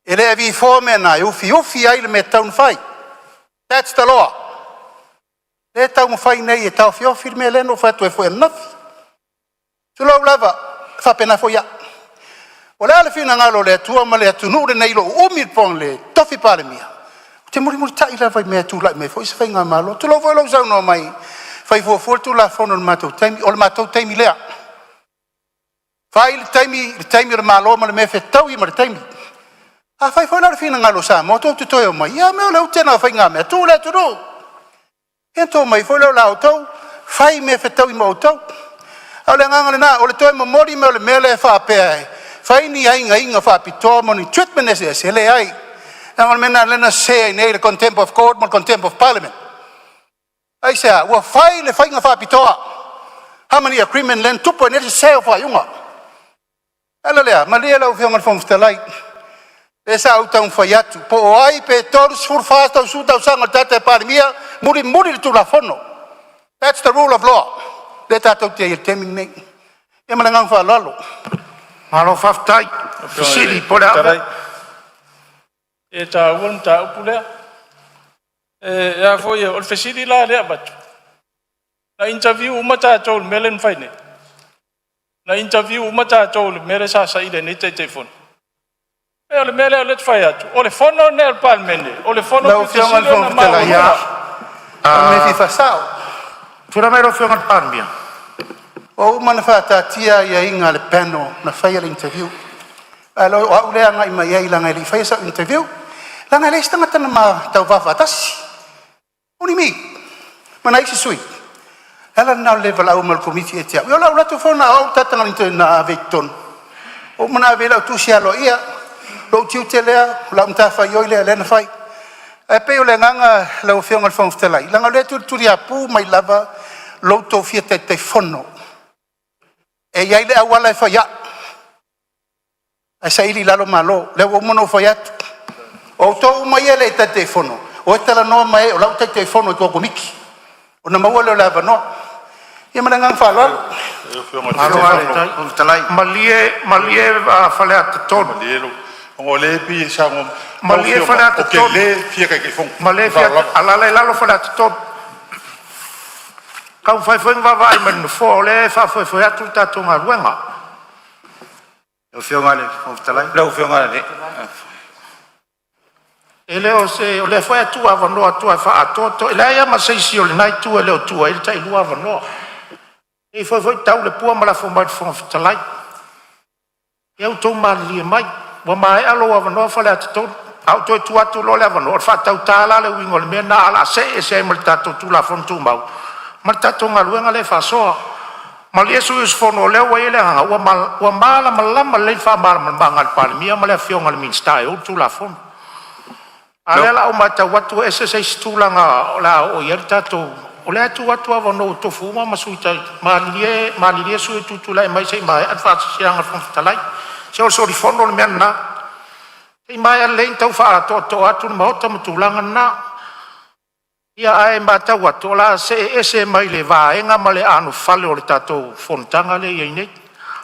Speaker 15: E le vi fōmea nā, ufi ai le me taun whai. That's the law. Le tau mo whai nei e tau whiofi le me leno whatu e fwoi anafi. Tulau lava, whapena fwoi a. O le ale whina ngalo le atua ma le atunu le nei lo umir pong le tofi pāle mia. Te muri tai la vai mea tu lai me fwoi se whainga malo. Tulau fwoi lau zau no mai. Whai fua tu la whono le mātou taimi, o le mātou taimi lea. Whai le taimi le malo ma le me whetau i ma le taimi. A whai whai lara whina ngalo sa mo tō te toi o mai. Ia mea leo tēnā whai ngā mea tū le tūru. Hea tō mai whai leo lao tau. Whai mea whetau i mau tau. Au le ngangale nā, o le toi mo mori mea o le mea le whapea e. Whai ni ainga inga whapitoa mo ni treatment e le ai. Ngangale mena lena se ai nei le contempt of court mo le contempt of parliament. Ai sea, ua whai le whai ngā whapitoa. Hamani a crimen len tupo e nese seo whai unga. Ala lea, ma lea lau whionga le whomftalai. E sa au tau whai atu. Po o ai pe tōru sfur whāstau sūtau sanga tata e pārimia, muri le tūla whono. That's the rule of law. Le tātou te i teming nei. E mana ngang whaalalo.
Speaker 11: Malo whaftai. Siri, pole awe.
Speaker 12: E tā uam tā upu lea. E a fwoi o le whesiri la lea batu. Na interview umata tau le melen whaine. Na interview umata tau le mere sa sa ile ni te whono. E o le mele o le tfai atu. O le whono ne al palmene. O le whono ki te sile na maa.
Speaker 15: Me fi whasau.
Speaker 11: Tura mai ro whionga le palmia.
Speaker 15: O umana whātātia ia inga le panel na whai le interview. Alo o au lea ngai mai ai langa li whai sa interview. Langa le istangata na maa tau whawhatasi. Uni mi. Mana isi sui. Ela na level au mal komiti e tia. Yo la ula tu whona au tatanga ni na aveiton. O mana avela tu si alo ia. Lo tiu te lea, la mta whai oi lea lena whai. E peo le nganga lau whionga le whangwhtelai. Langa le turi a pū mai lava lo tō fia te whono. E iai le awala e whaia. E sa ili lalo malo. Le o mono whaia. O tō mai ele e tate whono. O e tala noa mai o lau tate whono i tōko miki. O na maua leo lava noa. Ia mana ngang whalalo.
Speaker 11: Malie whale ata tonu.
Speaker 17: O le pi sa ngom.
Speaker 11: Malie whale ata tonu.
Speaker 17: O ke le fia kai fong.
Speaker 11: Malie fia alala lalo whale ata tonu. Kau whai wawai manu fo le whai atu tatunga ruenga.
Speaker 13: O whionga le, o talai.
Speaker 16: Lau whionga le.
Speaker 11: E leo se, o le whai atu awanoa tua wha atoto. E lea ma seisi o le nai tua leo tua, ele tai lua awanoa. E whai tau le pua ma la whamai whanga talai. E au tau mali e mai. Wa mai alo awanoa whale atu tonu. Au toi tu atu lo le awanoa. Wha tau tāla le wingo le mea na ala se e se mal tato tu la fontu mau. Mal tato ngaluenga le whasoa. Mal Yesu is fono leo wa ele hanga. Wa mala malama le wha mala mangal pali. Mia ma le whionga le minstai. O tu la fonu. Alela o mata watu ese se stulanga la o yer tato. O le atu watu awanoa tofu ma masuita. Malie su e tutula e mai se mai. Advasi sianga fontalai. Se o sori fono le mea na. E mai a lein tau wha to atu na mahota matulanga na. Ia ae mata watu la se ese mai le vaenga ma le anu fale o le tatou fontanga le iei nei.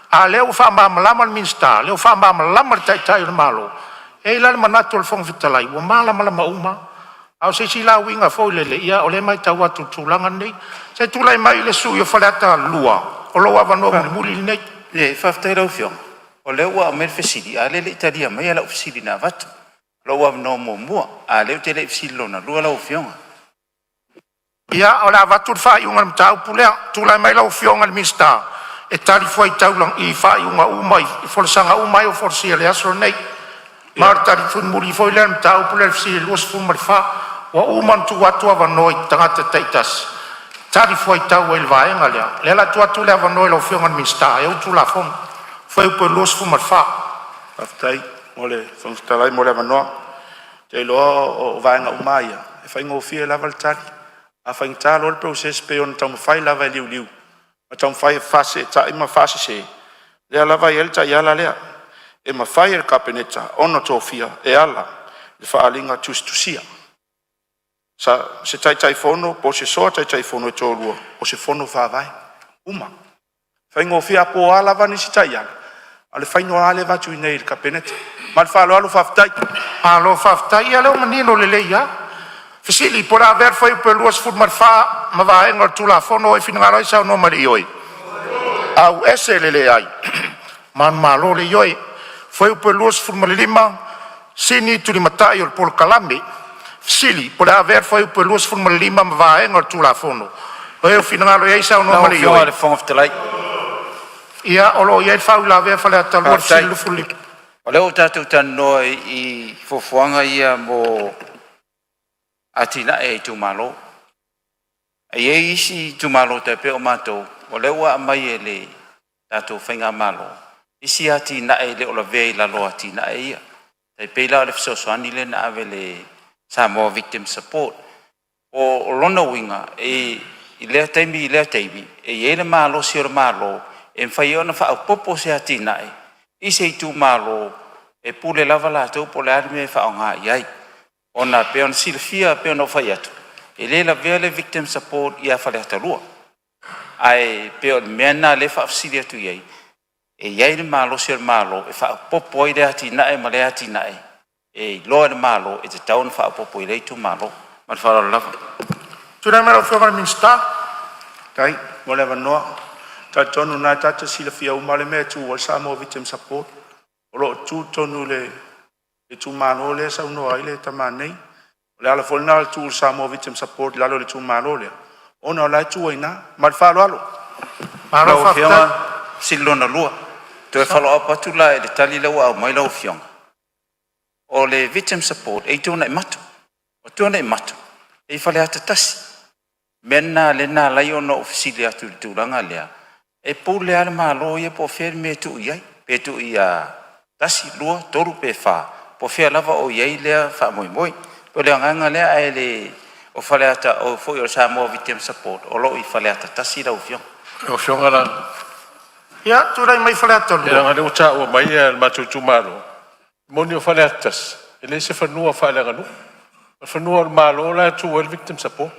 Speaker 11: A leo wha mamalama le minsta, leo wha mamalama le taitai o le malo. E la le manatu o le fonga fitalai, ua malama la mauma. Au se si la winga fo le ia o le mai tau atu tulanga nei. Se tulai mai le sui o whale ata lua. O lo awanoa muli nei.
Speaker 16: Le whaftai rau whionga. O leo wa amer fesiri, a le italia mai ala fesiri na vatu. Lo wa no mo mua, a leo te le fesiri lona, lua lau whionga.
Speaker 11: Ia o la vatu fa iunga mtau pulea, tulai mai lau whionga le mista. E tari fuai taulang i fa iunga umai, i forsanga umai o forsia le asro nei. Mar tari fun muri foi le mtau pulea le fesiri luas fumar fa, wa uman tu watu avanoi tangata teitas. Tari fuai tau el vaenga lea. Le la tu atu le avanoi lau whionga le mista, e utu la fong. Foi upo luas fumar fa.
Speaker 13: Aftai, mole, whangstalai mole manoa. Te loa o vaenga umaia. E whaingo fia lava le tari. A whaingtalo le proses pe on tau mawhai lava liu liu. Ma tau mawhai fase, ta ima fase se. Lea lava i elta i ala lea. E mawhai el kapeneta, ono tō fia, e ala. Le whaalinga tusia. Sa se tai fono, po se soa tai fono e tō lua. O se fono whawai. Uma. Whaingo fia po ala vani si tai ala. Ale whaino ale vatu i nei il kapeneta. Ma le whaalo alo whaftai.
Speaker 11: Alo whaftai, alo manilo le leia. Fisili por haver foi pe luas fut marfa ma va engor tu la fono e finala sa no mari oi. Au ese le ai. Man malo le oi. Foi pe luas fut lima sini tu li matai o por kalami. Fisili por haver foi pe luas fut lima ma va engor tu la fono. O finala e sa no mari oi.
Speaker 16: Le fond of the light.
Speaker 11: Ia olo ia fa la ve fa la talu silu fuli.
Speaker 16: O leo tatu tano i fofuanga ia mo atina e tu malo. E isi tu malo te pe o mato. O leo a mai e le tatu whainga malo. Isi atina e le o la vei la lo atina e ia. Te peila o le fisosoani le na ave le Samoa Victim Support. O lona winga e i lea teimi. E ie le malo si o le malo. E mwhai ona wha au popo se atina e. Isi i tu malo e pule lava la tau po le arime wha o ngā iai. Ona pe on silfia pe on whai atu. E le la vea le victim support ia whale ata lua. Ai pe on mena le wha afsiri atu iai. E iai le malo si o malo e wha popo i le ati nae ma le ati nae. E loa le malo e te taun wha popo i le tu malo. Ma le wha lava.
Speaker 11: Tuna mera whewara minsta.
Speaker 13: Tai, mo le wanoa. Ta tonu na tata sila fia umale mea tu o Samoa Victim Support. O lo tu tonu le e tu mano le sa uno ai le tamanei. Le ala folna al tu Samoa Victim Support lalo le tu mano le. Ona la tu ina, mal falo alo.
Speaker 16: Malo fiona silona lua. Tu e follow up atu la e le tali le wa mai lo fiona. O le Victim Support e tu na matu. O tu na matu. E fale ata tasi. Mena le na la yo no ofisili atu tu langa lea. E pou le ala malo ia po fer me tu iai. Pe tu ia tasi lua toru pe fa. Po fer lava o iai lea fa moi moi. Po le anganga lea e le o fale ata o foi o Samoa Victim Support. O lo i fale ata tasi la ufion.
Speaker 17: O fion ala.
Speaker 11: Ia, tu rai mai falata lua.
Speaker 12: Ia ngare uta o mai e matutu malo. Moni o falatas. Ele se fanua falega no. Fanua malo la tu el victim support.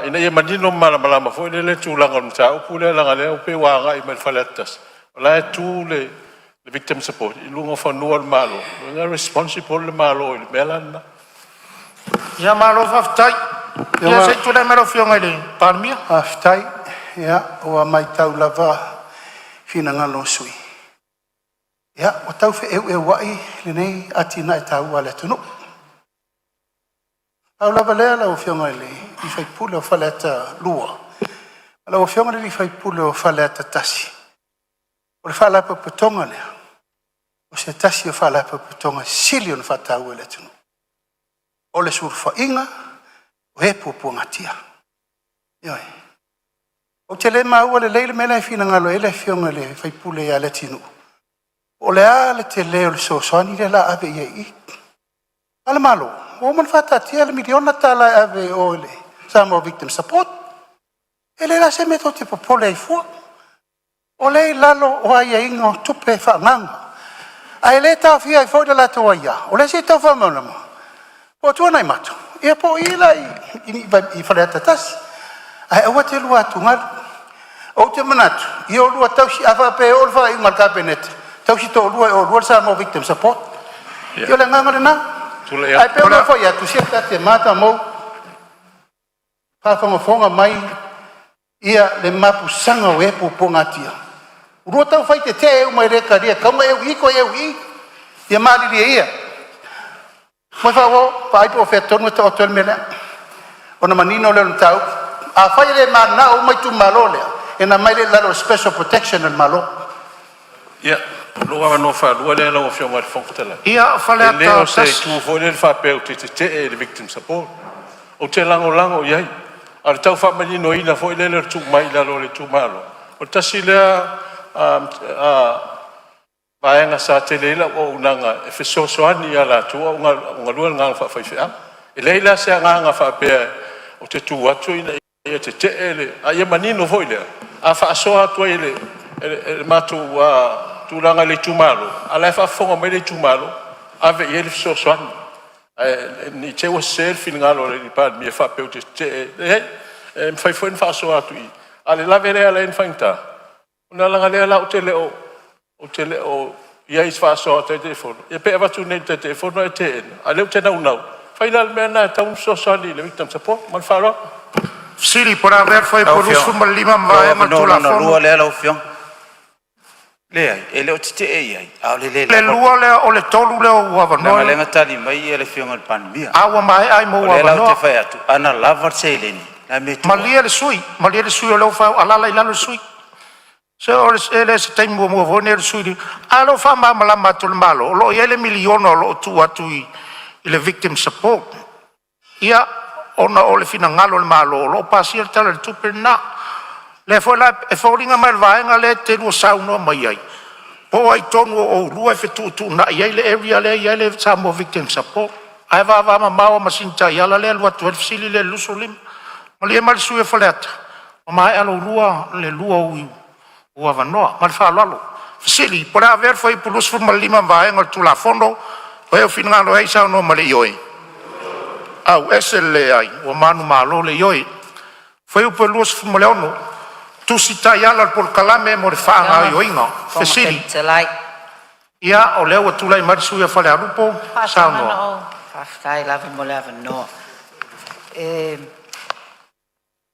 Speaker 12: Ina ia manino malama foi le tu langa no tau pule langa le o pe wanga I mal falatas. La tu le victim support. I lunga fanua malo. Nga responsible le malo il melana.
Speaker 11: Ia malo faftai. Ia se tu rai mero fionga le palmia.
Speaker 15: Faftai. Ia, o mai tau lava fina ngalo sui. Ia, o tau fe e wai le nei atina e tau ale tunu. Au lava lea la o fionga le I fai pule o faleta lua. La o fionga le I fai pule o faleta tasi. O le fala pa putonga lea. O se tasi o fala pa putonga sili o fa tau ele tunu. O le surfa inga o e pupunga tia. Ioi. O te le maua le leile mele fina ngalo ele fionga le fai pule ya le tinu. O le ale te leo le sosani le la ave I. Ale malo, o man fata tia le miliona tala ave o le Samoa victim support. Ele la se meto te popole ai fua. O le lalo o ai ingo tupe fa nganga. Ai le ta fia I foi de la toia. O le se ta fa malama. Po tu nai mato. E po ila I faleta tas. Ai o te lua tungal. O te manatu. I o lua tausi ava pe o fa I mal cabinet. Tausi to lua o lua Samoa victim support. Yo le nganga na. Ai pe o fa ya tu se ta te mata mo. Pa fa mo fonga mai ia le mapu sanga o e puponga tia. Uro tau fai te te eu mai reka ria. Kauma eu iko eu I. Ia mali ria ia. Moi fa wo pa ai po fe tonu te hotel mele. Ona manino le tau. A fai le mana o mai tu malo le. E na mai le lalo special protection el malo.
Speaker 12: Ia. Loa no fa lua le lo fionga le fontela.
Speaker 11: Ia fa le
Speaker 12: le o se tu fo le fa pe o te le victim support. O te lango iai. Al tau fa mani no ina fo le tu mai la lo le tu malo. O tasi le vaenga sa te le la o nanga e fe so ani ala tu o nga lua nga fa fa fa. E le la se nga fa pe o te tu atu ina e te le a mani no fo le. A fa so atu ele matu tu langa le tu malo. Ala fa fonga mai le tu malo. Ave ele so ani. Ni te o self ngalo le pa mi fa pe o te fai foi fa so atu I. Ale la vere ala en fainta. Una langa le la o te le o ia is fa so te telefono. E pe va tu ne te telefono e te. Ale o te nau. Final mena tau so ani le victim support man fa ro.
Speaker 11: Siri por haber foi por uso mal lima mai ma tu la
Speaker 16: fono. No le la fion. Le ele o te ai. A le
Speaker 11: lua le o le tolu le o wa no.
Speaker 16: Le ngatali mai ele fion al pan mia.
Speaker 11: Awa mai ai mo wa no.
Speaker 16: Le te fai atu. Ana lava seleni.
Speaker 11: Malia le sui o lo fa ala la le sui. Se ora ele se tem mo vone sui. Alo fa ma la matul malo. Lo ele miliono lo tu atu le victim support. Ia ona o le fina ngalo le malo lo pasir tala tu per na. Le foi la e foringa mai vaenga le te lu sauno mai ai. Po ai tonu o lua fe tu na ia le area le Samoa victim support. Ai va ma masinta ia la le lu atu sili le lusulim. Malia mal sue faleta. Mai alo lua le lua o avanoa mal fa lalo. Sili por haver foi plus fu mal lima vaenga tu la fondo. O eu finalo ai sa no mali yoi. Au esele ai o manu malo le yoi. Foi o pelus fu maleono. Tu si taiala por kalame mo le fanga yo inga. Fesili. Ia o leo tu lai marisu ia fale arupo. Sa no.
Speaker 18: Faftai lava mo lava no. E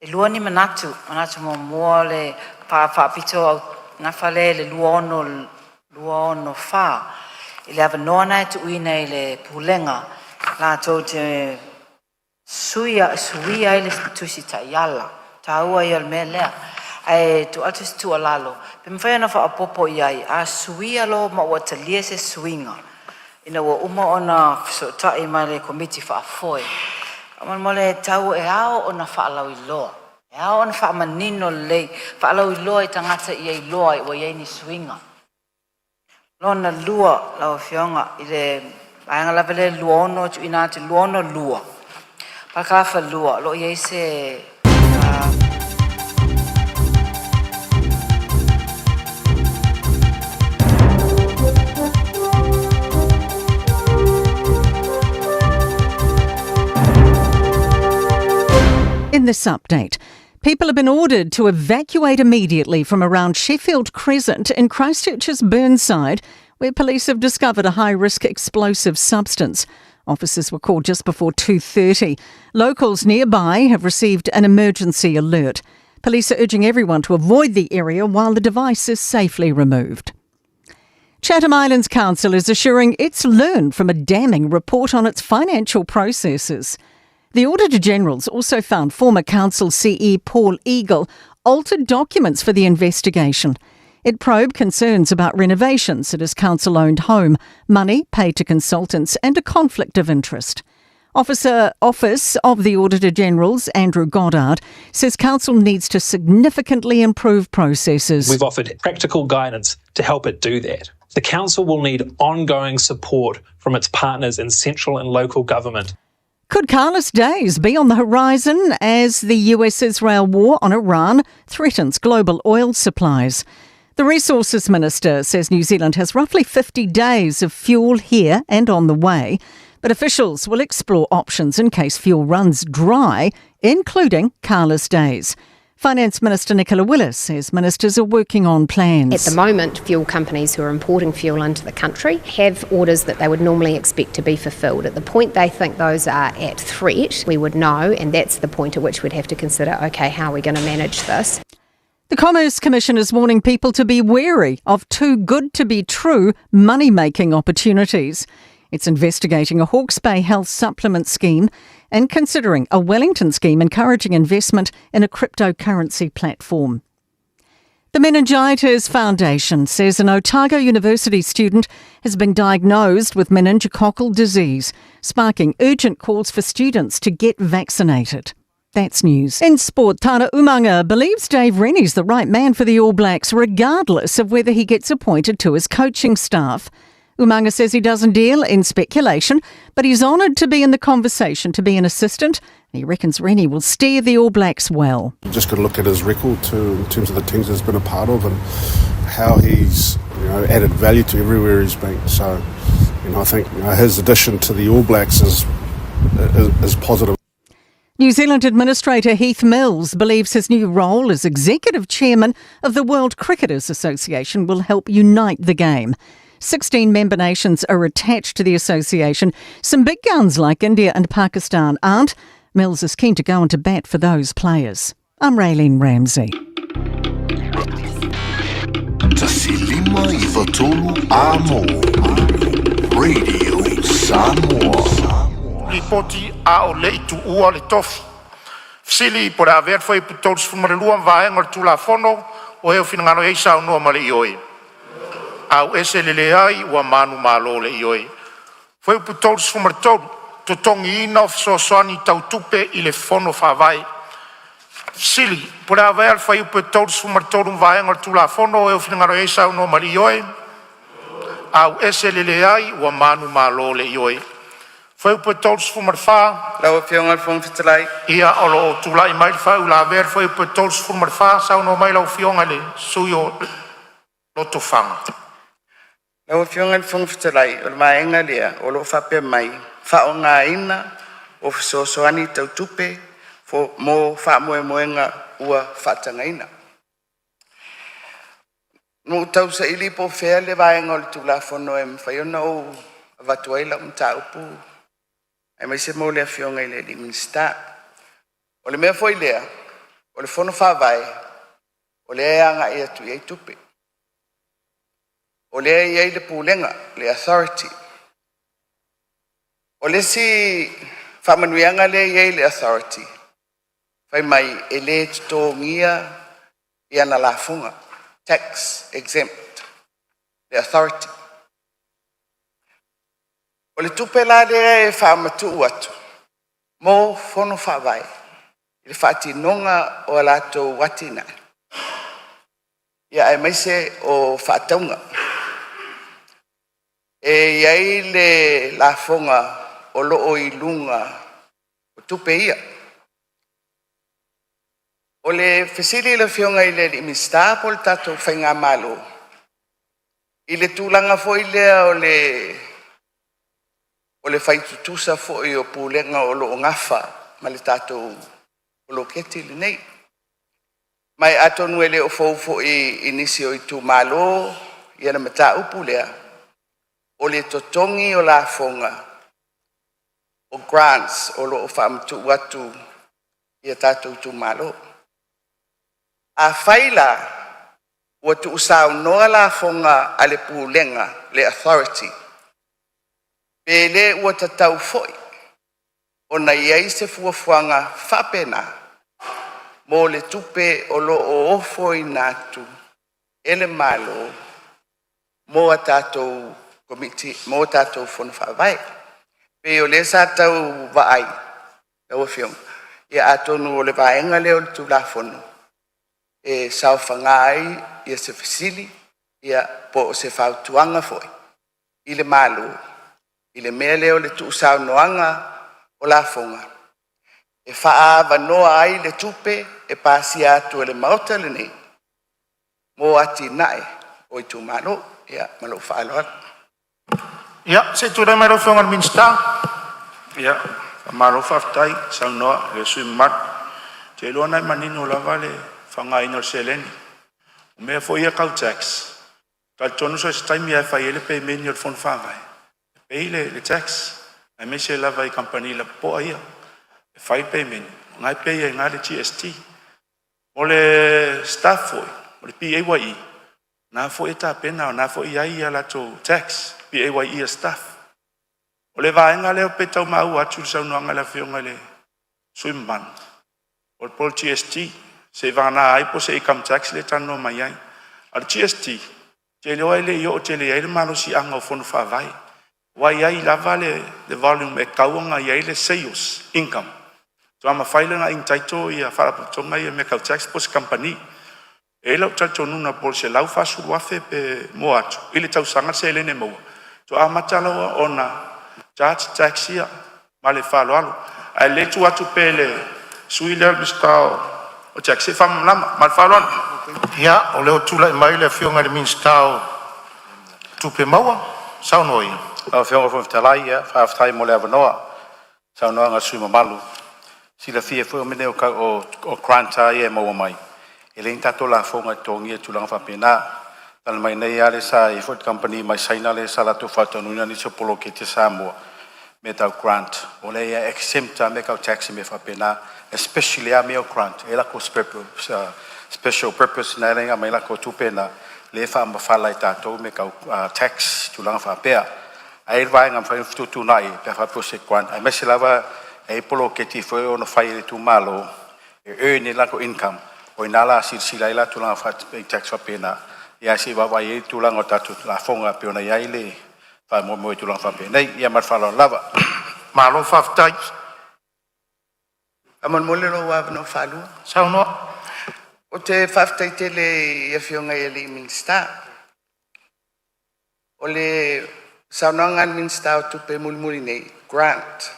Speaker 18: luani manatu mo le pa pito na fale le luono fa. I le ava noa nai tu uina I le pulenga. La tau te suia I le tusi taiala. Taua I al mea lea. Ai tu altus tu alalo. Pem fai na fa apopo iai. A suia lo ma wa talia se swinga. Ina wa uma ona so tai mai le committee fa foi. Aman mole tau e ao ona fa lau I loa. E ao ona fa manino le fa lau I loa I tangata I loa I wa iai ni swinga. Lona lua lau fionga I le aanga lavele luono tu ina te luono lua. Pakalafa lua lo iai se
Speaker 19: In this update, people have been ordered to evacuate immediately from around Sheffield Crescent in Christchurch's Burnside, where police have discovered a high-risk explosive substance. Officers were called just before 2:30. Locals nearby have received an emergency alert. Police are urging everyone to avoid the area while the device is safely removed. Chatham Islands Council is assuring it's learned from a damning report on its financial processes. The Auditor-General's also found former Council CE Paul Eagle altered documents for the investigation. It probed concerns about renovations at his council-owned home, money paid to consultants and a conflict of interest. Office of the Auditor-General's, Andrew Goddard, says Council needs to significantly improve processes.
Speaker 20: We've offered practical guidance to help it do that. The Council will need ongoing support from its partners in central and local government.
Speaker 19: Could carless days be on the horizon as the US-Israel war on Iran threatens global oil supplies? The Resources Minister says New Zealand has roughly 50 days of fuel here and on the way, but officials will explore options in case fuel runs dry, including carless days. Finance Minister Nicola Willis says ministers are working on plans.
Speaker 21: At the moment, fuel companies who are importing fuel into the country have orders that they would normally expect to be fulfilled. At the point they think those are at threat, we would know, and that's the point at which we'd have to consider, OK, how are we going to manage this?
Speaker 19: The Commerce Commission is warning people to be wary of too good to be true money-making opportunities. It's investigating a Hawke's Bay health supplement scheme and considering a Wellington scheme encouraging investment in a cryptocurrency platform. The Meningitis Foundation says an Otago University student has been diagnosed with meningococcal disease, sparking urgent calls for students to get vaccinated. That's news. In sport, Tana Umanga believes Dave Rennie's the right man for the All Blacks, regardless of whether he gets appointed to his coaching staff. Umanga says he doesn't deal in speculation, but he's honoured to be in the conversation to be an assistant. He reckons Rennie will steer the All Blacks well.
Speaker 22: Just got to look at his record in terms of the teams he's been a part of and how he's added value to everywhere he's been. So I think his addition to the All Blacks is positive.
Speaker 19: New Zealand Administrator Heath Mills believes his new role as Executive Chairman of the World Cricketers Association will help unite the game. 16 member nations are attached to the association. Some big guns like India and Pakistan aren't. Mills is keen to go into bat for those players. I'm Raylene Ramsey.
Speaker 7: Tasilima I Watolu Amo. Radio Samoa.
Speaker 11: Lipoti a o le itu ua le tofi. Fsili po la ver foi po todos fumarelua vaenga tu la fono o e finangano e sa no male ioi. Au ese lele ai ua manu malo le ioi. Foi po todos fumartolu to tongi ina so soani tautupe i le fono fa vai. Fsili po la ver foi po todos fumartolu vaenga tu la fono o e finangano e sa no male ioi. Au ese lele ai ua manu malo le ioi. Foi po todos fumarfa.
Speaker 15: Lau fionga fong fitlai.
Speaker 11: Ia olo tulai mai fa la ver foi po todos fumarfa sa no mai lau fionga le suyo loto fanga.
Speaker 15: Lau fionga fong fitlai o maenga lea o lo fa pe mai fa o nga ina o so soani tau tupe fo mo fa moenga ua fa tanga ina. No tau sa ili po fea le vaenga o tula fono em fa yo no vatuela mta upu. E mai se mo le fionga ile li minsta. O le mea foi lea, o le fono fa vai, o le anga ia tu ia tupe. O le ia le pulenga, le authority. O le si fa manuianga le ia le authority. Fai mai ele to ngia ia na la funga, tax exempt, le authority. O le tupe la le whamatu atu. Mō whono whawai. I le whati nonga o lato watina. Ia ai maise o whataunga. E iai le la whonga o loo I lunga o tupe ia. O le whesiri le whionga I le imista po le tato whainga malo. I le tūlanga fo I lea o le whaitutusa fo I o pūlenga o lo ngafa ma le tātou o lo keti le nei. Mai atonu ele o fo i inisi o i tu malo, ia na mata upu lea, o le totongi o la fonga, o grants o lo o whaamtu watu ia tātou tu malo. A whaila, ua tu usau noa la fonga ale pūlenga, le authority. Pele ua tatau foi, o na iai se fuafuanga whapena, mo le tupe o lo o ofo i nātu, ele malo, mo a tātou komiti, mo tātou whona whawai. Pe o le sa tau vaai, tau whiong, ia atonu o le vaenga leo le tu la whono. E sao whangai, ia se fasili, ia po o se whautuanga foi. I le malo, i le mea leo le tu sao noanga o la whonga. E whaava noa ai le tupe, e pasi atu e le mauta le nei. Mo ati nae, o i tu malo, ia malo whaaloa.
Speaker 11: Ia, se tu mai ro whonga minsta.
Speaker 13: Ia, malo whaftai, sao noa, le sui mat. Te loa nai manino lava le whangai no seleni. Mea fo ia kau tax. Ka tonu so se taimi ai whai ele pe meni o fon whawai. Pei le tax. Ai me se lava i company la po ia. E whai pe meni. Ngai pe ia ngā le GST. O le staff foi. O le PAYE. Nā fo e tā pena o nā fo i ai ala to tax. PAYE staff. O le vaenga leo pe tau mau atu sau noanga la whionga le swimman. O le pol GST. Se vana ai po se income tax le tano mai ai. Al GST. Te leo ai le i o te le ai le mano si anga o fono whawai. Wai ai lava le volume e kauanga i ai le sales income. So ama whailanga in taito i a wharaputonga i a me kau tax po se company. E lau taito nuna po se lau whasuru afe pe mo atu. I le tau sanga se lene maua. So ama talawa o na charge tax ia. Ma le whalo alo. Ai le tu atu pe le sui leo bistao. O tax e wham lama. Ma le whalo alo.
Speaker 11: Ia, o leo tula i mai le whionga le minstao tupe maua. Sao noi?
Speaker 1: Au whionga fwm talai ia, whaaftai mo le avanoa. Sao noa ngā sui mamalu. Sila fia fwoi o mene o kranta ia e maua mai. E lein tato la whonga tongi e tulanga whapena. Tala mai nei ale sa i Ford Company mai saina le sa lato whatonuna ni so polo ke te Samoa. Me tau grant. O le ia exempta me kau taxi me whapena. Especially a meo grant. E la ko special purpose na renga mai la ko tupena. Le wha mawhala i tātou me kau tax tulanga whapea. Ai rwai ngam whai tutu nai pe whapose grant. Ai mesi lava e polo ke ti fwoi o no whai le tu malo. E earn e la ko income. O inala sila ila tulanga whai tax whapena. Ia si wawai e tulanga o tātou la whonga pe ona iai le whai moe tulanga whapena. Nei, ia marwhala lava.
Speaker 11: Malo whaftai.
Speaker 15: Amon mole no wavano whalua.
Speaker 11: Sao noa?
Speaker 15: O te whaftai te le ia whionga ia le minsta. O le saunangan minsta o tupe mulmuri nei, grant.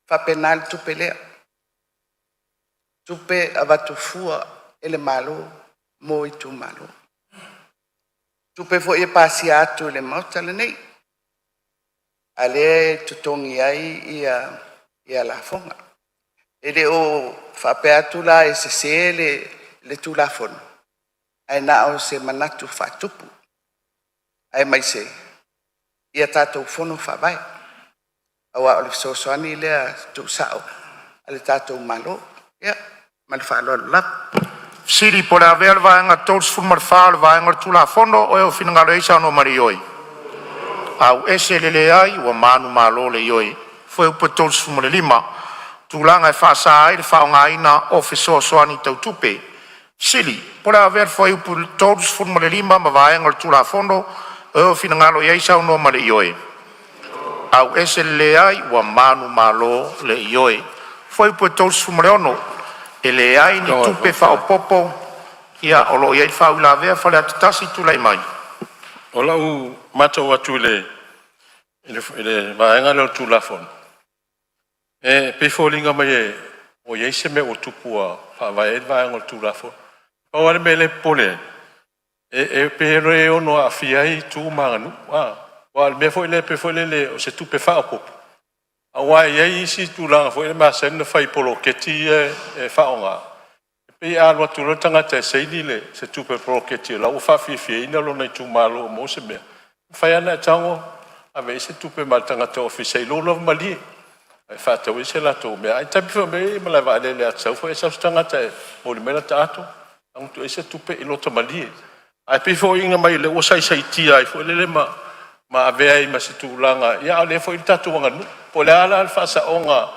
Speaker 15: Whapenal tupe lea. Tupe avatu fua ele malo, mo i tu malo. Tupe fo ia pasi atu le mautale nei. Ale tutongi ai ia la fonga. Ele o whapea atu la e se le tu la fono. Ai na o se manatu whatupu. Ai mai se. Ia tātou fono whawai. Awa o le sosoani lea tu sao. Ale tātou malo. Ia, mali whaaloa lap.
Speaker 11: Siri po le avea le vaenga tors fumar wha le vaenga tu la fono o eo whinangaro eisa no mari oi. Au ese le ai ua manu malo le ioi. Foi upa tors fumar lima. Tulanga e whaasa ai le whaonga ina o sosoani tau tupe. Sili, pora aver foi o todos forma le lima ma vai ngal tula fondo o finangalo ia isa no male ioe. Au ese le ai wa manu malo le ioe. Foi po todos forma le ono. E le ai ni tupe fa o popo ia o lo ia fa la ver fa le tasi tu lai mai.
Speaker 12: O la u mata wa tu le vai ngal tula fondo. E pe folinga mai o ia se me o tupua fa vai ngal tula fondo. O ale mele pole e pe o no afia i tu manganu wa me foi le pe foi le o se tu pe fa o Awa ye isi tulanga fo ma sen fai polo keti e faonga. Pe a lo tu tanga te seini le se tu pe polo keti la u fa fi ina lo na tu malo mo se me. Fai ana tango ave se tu pe matanga te official lo mali. Fa te se la to me ai tapi fo me ma la va le le atsa fo esa tanga te mo le mena tato. Ang tu ese tu pe lo to mali. Ai pe fo inga mai le o sai ti ai fo le ma ave ai ma se tu langa ya le fo tatu wanga po le ala fa sa onga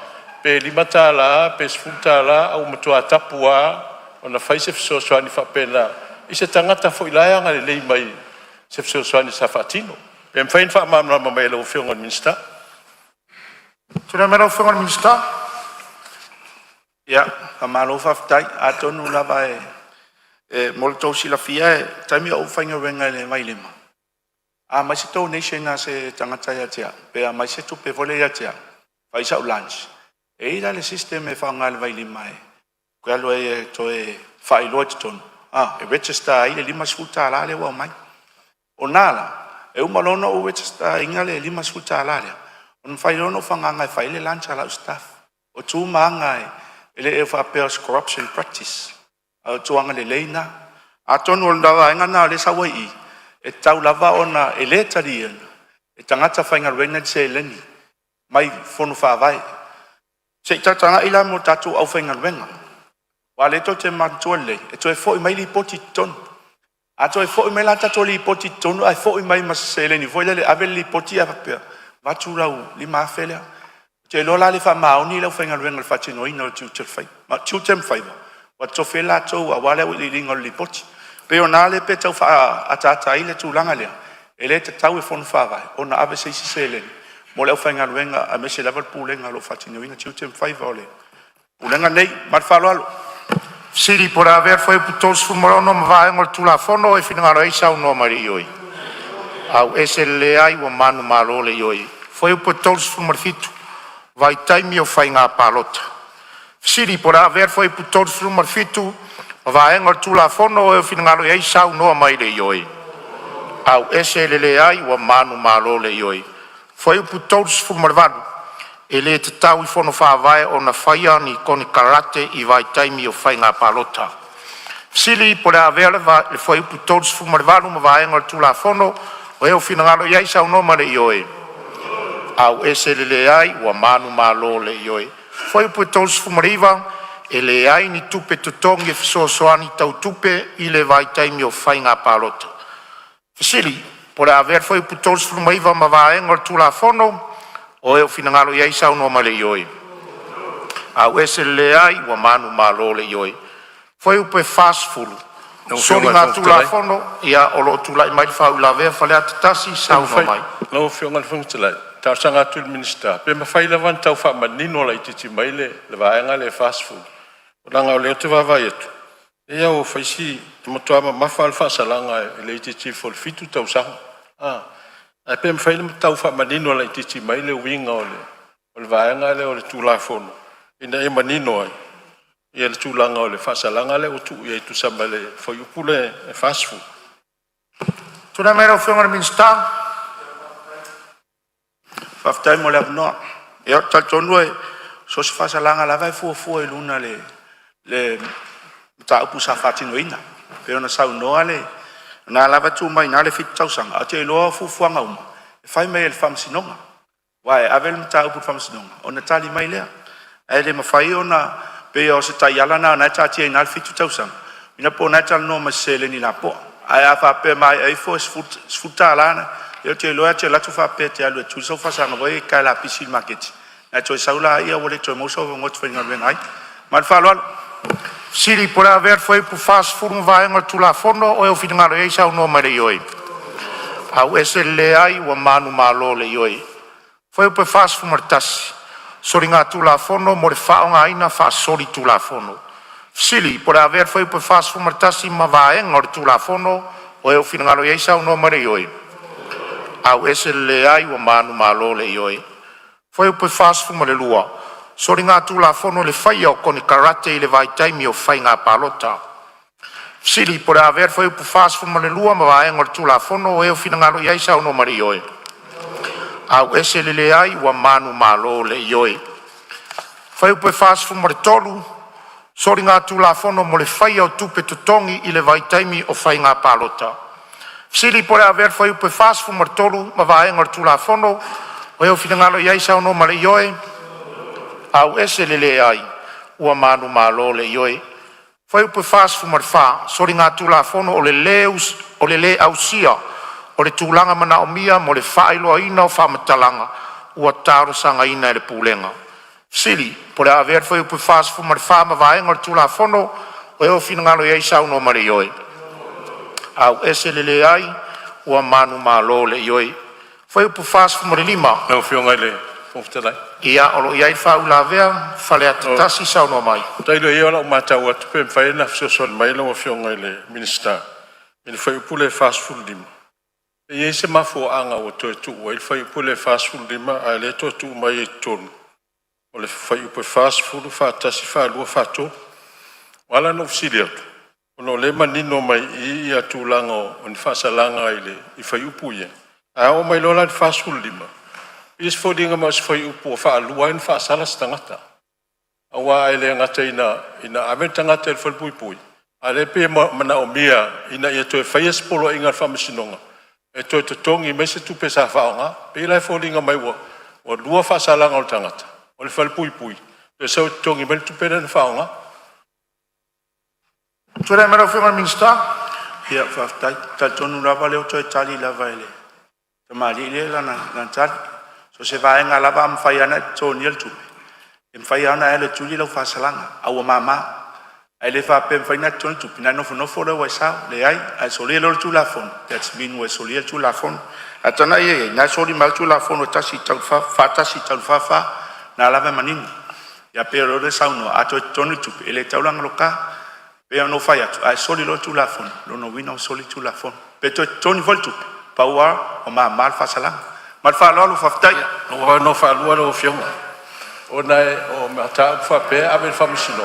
Speaker 12: pe limata la pe sfuta la au matua tapua ona fai se so swani fa pena ise tangata fo ilaya nga le mai se so swani sa fatino pe mfain fa ma mai lo fionga minsta
Speaker 11: tuna mero fionga minsta ya amalo fa tai atonu la vai molto si la fia tami o fanga wenga le mai lema a mai se to nation na se tangata ya tia pe a mai se tu pe vole ya tia fai sa lunch e ila le system e fa ngal vai limai ko alo e to e fai lo ton e register ile lima sfuta la le wa mai onala e uma lono o register ingale lima sfuta la le on fai lono fa ngai fai le lunch ala staff o tu mangai ele e fa pers corruption practice a tu anga le leina a tonu ndawa ngana le sa wai e tau lava ona e le tarian e tangata whainga rena se leni mai whonu whawai se tatanga ila mo tatu au whainga rena wa le to te mantua le e to e fo i mai li poti ton a to e fo i mai la tatu li poti ton ai fo i mai mas se leni fo le ave li poti a papea vatu rau li mafele te lola le fa maoni le whainga rena fa tino ino tu te whai ma tu tem Faiva wa to fela to a wale li ringo li poti pe ona le pe tau fa ata ile tu langa le ele te tau e fon fa vai ona ave se sele mo le fa ngaluenga a me se level pulenga lo fatino ina tu tem Faiva ole pulenga nei mar fa lo siri por haver foi putos fumoro no vai ngol tu la fono e fina ngaro isa no mari yoi au esele ai o manu malo le yoi foi putos fumarfitu vai taimi o fainga palota siri por haver foi putos fumarfitu vai ngor tu la fono e finangalo ai sau no mai le yoi au ese le ai o manu malo le yoi foi putos fumarvadu ele te tau i fono fa vai ona faia ni koni karate i vai taimi o fainga palota sili por haver va foi putos fumarvadu ma vai ngor tu la fono o e finangalo ai sau no mai le yoi au ese le ai o manu malo le yoi foi putos fumariva ele ai ni tupe tutongi so soani tau tupe ile vai taimi o fainga palota. Sili, por haver foi putos flumaiva ma vai ngor tu la fono o e finangalo ia isa no male yoi. Au ese le ai wa manu malo le yoi. Foi upe fast food. So nga tu la fono ia o lo tu la mai fa la ve fa le tasi sa no mai.
Speaker 12: Lo fionga fungtela. Ta sanga tu minister. Pe ma fai levan tau fa manino la ititi mai le vai ngale fast food. Langa o leo te wawa etu. E au whaisi, te motoa ma whal whasalanga e le iti fol fitu tau saho. A pe mwhai le tau wha manino la iti mai le winga o le vaenga le o le tūlafono. Ina e manino ai. I le tūlanga o le whasalanga le o tu i e tu samba le whaiupule e fast food.
Speaker 11: Tuna mera o whionga minsta. Whaftai mo le apnoa. E o tal tonu e so se whasalanga la vai fua e luna le ta upu sa fatino ina pe ona sau noa le na lava tu mai na le fit tau sanga ate lo fu fuanga uma e fai mai el fam sinonga wa e avel ta upu fam sinonga ona tali mai le e le mafai ona pe o se tai ala na ta tie na fit tau sanga ina po na tal no ma sele ni la po ai a fa pe mai ai fo sfuta lana yo te lo ate la tu fa pe te alu tu so fa sanga voi ka la pisil market na to saula ia wole to mo so ngot fa ngal ai mal fa lo siri por haver foi por fast food vai ngor tu la fono o eu finangalo e sa no mare yoi au ese le ai o manu malo le yoi foi por fast food martas soringa tu la fono mo fa nga ina fa sori tu la fono siri por haver foi por fast food martas ma vai ngor tu la fono o eu finangalo e sa no mare yoi au ese le ai o manu malo le yoi foi por fast food mare lua sori ngā tū la fono le whaia o koni karate i le vai taimi o whai ngā palota. Sili, por haver foi upu fast food ma le lua ma vai ngor tū la fono o eo fina ngaro iai sa uno mari oe. au ese lele ai ua manu malo le ioi. Fai upe fast fu mo le tolu, sori ngā tulafono mo le fai au tupe tutongi i le vai taimi o fai ngā palota. Sili pore a ver fai upe fast fu mo le tolu, ma vaenga le tulafono, o eo finangalo iai sao no ma le ioi, au ese lele ai ua manu malo le ioi. Fai upe fast fu mo le fa, sori ngā tulafono o le le ausia, o le tūlanga mana o mia mo le whaeloa ina o whamatalanga ua tāro sanga ina e le pūlenga. Sili, pore a ver fai upe fast fu ma le whama vaenga le tulafono o eo finangalo iai sau no ma le ioi. Au ese lele ai ua manu malo le ioi. Fai upe fast fu ma le lima.
Speaker 12: Leo fionga le, foftelai.
Speaker 11: Ia olo iai whau la vea, whale atatasi sau no mai.
Speaker 12: Tailo ia ola umatau atu pe mwhae na fsioson mai lo fionga le minister. Mene fai upule fast food lima. E iei se mafo anga o toi tu ua il fai upule fast food lima a le toi tu mai e tonu. O le fai upe fast food whaatasi whaalua whato. Wala no fsili atu. Ono le manino mai i atu langa o ni whaasalanga i fai upu ia. A o mai lola ni fast food lima. Is fodinga mas fai upu o whaalua in whaasala stangata. Awa ele ngata ina aventa ngata el falpui pui. Ale pe mana o mia ina ia toi fai espolo inga whamasinonga. E toi te tongi me se tupe sa whaonga. Pe ilai fodinga mai o lua whaasalanga o tangata. O le falpui pui. Te sau te tongi me tupe na whaonga.
Speaker 11: Ture mera whiunga minister?
Speaker 13: Ia, whaftai, tal tonu lava leo toi tali lava ele. Te mali le la na tali. So se vaenga lava am whai ana tōni al tupe. E mwhai ana ele tuli lau whasalanga. Aua mama. Ai le whape mwhai na tōni tupe. Nai nofo le wai sao. Le ai, ai soli lo tu la fon. That's mean we soli tu la fon. Atana ie, nai soli mal tu la fon o tasi tau tasi tau fa. Na lava maninu. Ia pero le sao no. Ato tōni tupe. Ele taulanga loka. Pe no fai atu, ai soli lo tu la fon, lo no wina o soli tu la fon. Pe to toni voltu, paua o ma mal fasala. Mal fa lo faftai.
Speaker 12: No fa lo fionga. O nai o mata fa pe ave famsino.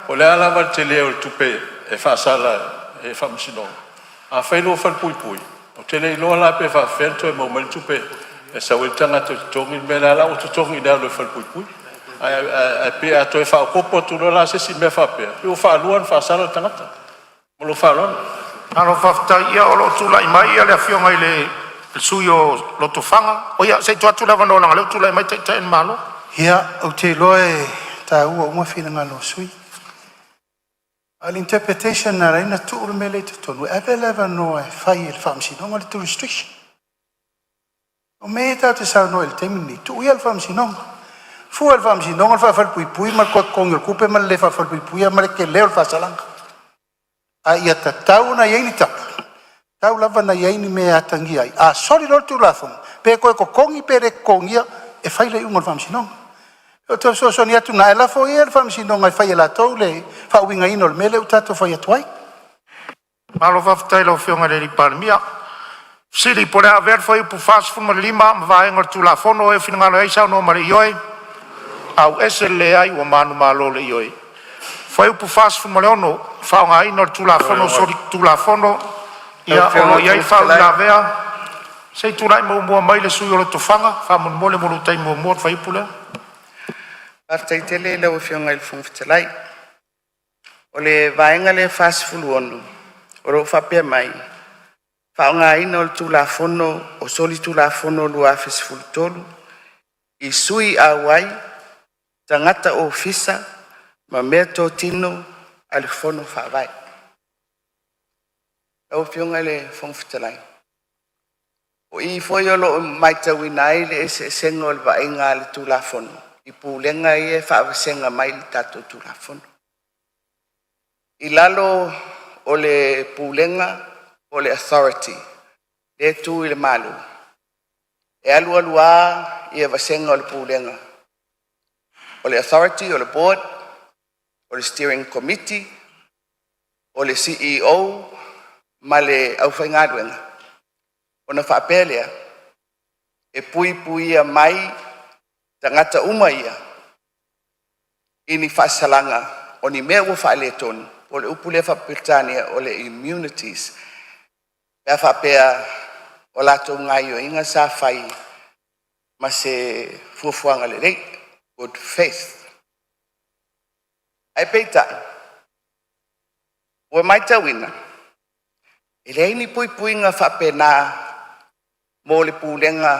Speaker 12: O le ala va tele o tupe e fasala e famsino. A fai lo fa pui. O tele lo la pe fa fento e mo mal tupe. E sa witanga to tongi mela la o to tongi da lo fa pui. Ai pe a toi fa popo tu la se si me fa pe. Pe fa luan fa sala tangata. Mo lo fa lon.
Speaker 11: Alo fa ia o lo tu la mai ia le fionga ile suyo lo to fanga. O ia se tu la vano le tu la mai te en malo.
Speaker 2: Ia o te loe ta ua uma fina ngalo sui. Al interpretation na reina tu urmele te tonu. Ebe leva no e fai il famsi no le tu restriction. O me ta te sa no el temini tu ia il famsi no. Fu al famsi non al fa fal pui mal ko con il coupe mal le fa fal pui mal che le fa salang ai ata tau na yeni tap tau lava na yeni me atangi ai a sorry lor tu lafon pe ko kongi pere kongia e fai le un al famsi non o to so sonia tu na la fo il famsi non ai fai la tau le fa winga inol mele o tato fai atwai
Speaker 11: malo fa ftai lo fionga le palmia sili pole aver foi pu fast fu lima va en tu la fono e finangalo ai sa no mari yoi au ese le ai o manu malo le ioi. Fai upu fast fu maleono, fao ngai no tu la fono, sori tu la fono, ia ono iai fao la vea, sei tu lai mua mai le sui o le tofanga, fa mon mole molu tai mua fai upu lea.
Speaker 15: Artai tele le o fionga il fungftelai. O le vaenga le fast fu luonu, o ro fape mai, fao ngai no tu la fono, o soli tu la fono lua fes fu tolu, i sui awai, tangata o fisa, ma mea tō tino, ale fono whawai. Au fionga le fongfitalai. O i foiolo mai tau inai le ese sengo le vaenga le tū la fono. I pūlenga i e whaawasenga mai le tato tū la fono. I lalo o le pūlenga o le authority, le tū i le malu. E alu alua i e wasenga o le pūlenga. O le authority, o le board, o le steering committee, o le CEO, ma le aufengaduenga. O na whaapelea, e pui ia mai, tangata uma ia, ini whaasalanga, o ni mea ua whaale tonu, o le upule whapirtania, o le immunities, pea whaapea, o lato ngai o inga sa whai, ma se fuafuanga le rei, good faith. Ai peita, ua mai tauina, e rei ni puipuinga whapena mō le pūlenga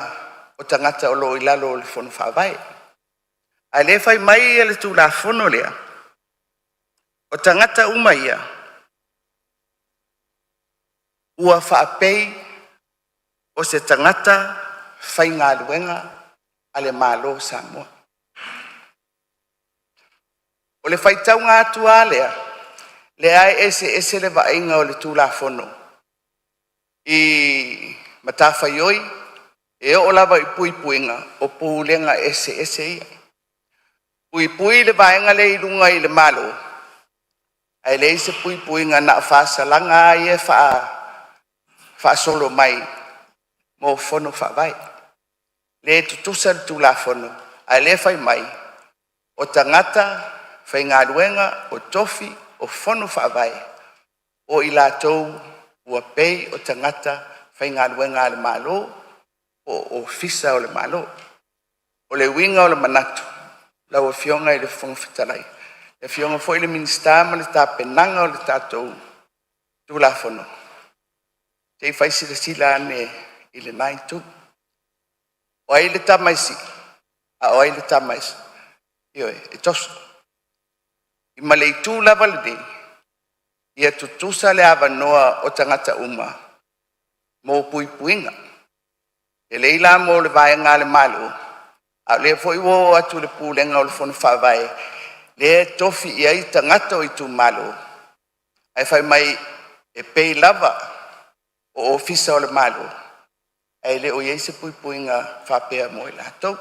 Speaker 15: o tangata o lo ilalo o le whonu whawai. Ai le whai mai e le tū la whono lea, o tangata umaia, ua whaapei o se tangata whai ngā luenga a le mālo Samoa. O le whai tau ngā atua lea, le ai ese le vainga o le tū la whono. I matawhai oi, e o lava i puipuinga o pūlenga ese ia. Puipui le vainga le ilunga i le mālo. Ai le ise puipuinga na whaasalanga ai e whaasolo mai mō whono whawai. Le tutusa le tū la whono, ai le whai mai o tangata whai ngā luenga o tofi o whono whawai o i lātou ua pei o tangata whai ngā luenga le mālo o fisa o le mālo. O le winga o le manatu, lau o fionga i le whongwhitalai. E fionga fo i le minista ma le tāpenanga o le tātou tū la whono. Te i whai sila ane i le nai tū. O ai le tamaisi, o ai le tamaisi. Ioe, e tosu. I malei tū lava le dei, ia tutusa le awanoa o tangata uma, mō puipuinga. E leila mō le vaenga le malo, a le foi wo atu le pūlenga o le whonu whawai, le tofi ia i tangata o i tū malo. Ai whai mai e pei lava o ofisa o le malo. Ai le o iei se puipuinga whapea mo i lātou.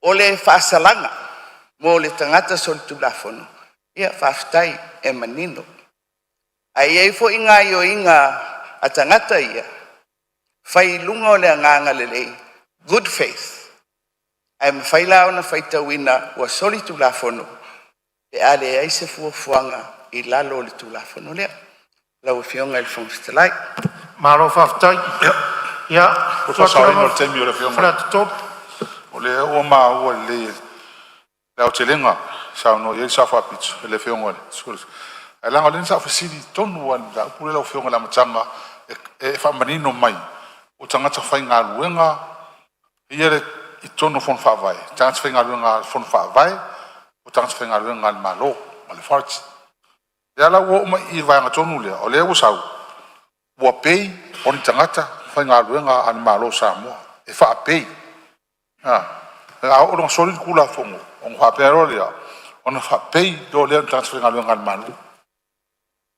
Speaker 15: O le whaasalanga mo le tangata so le tū la whonu. Ia whaftai e manino. Ai ei fo inga i o inga a tangata ia. Whai lunga o le anganga le lei. Good faith. Ai me whai lao na whai tauina ua soli tū la whonu. E ale ai se fuafuanga i lalo le tū la whonu lea. Lau e fionga i le whongfitalai.
Speaker 11: Maro whaftai. Ia.
Speaker 17: Ko sa no temi o le fionga. O le o ma o le le o telenga sa no ye sa fa pitch le fionga le. Ai langa le sa fasili tonu wan da pule le fionga la matanga e fa manino mai. O tangata whai ngā luenga ia le i tonu fon fa vai. Tangata whai ngā luenga fon fa vai. O tangata whai ngā luenga le malo o le farti. Ia la o mai i vai ngā tonu lea o le o sau. Ua pei o ni tangata whai ngā luenga an malo Samoa. E wha pei. O longa soli kula fongo. O ngā pēro lea. O na wha pei do lea ni tangata whai ngā luenga an malo.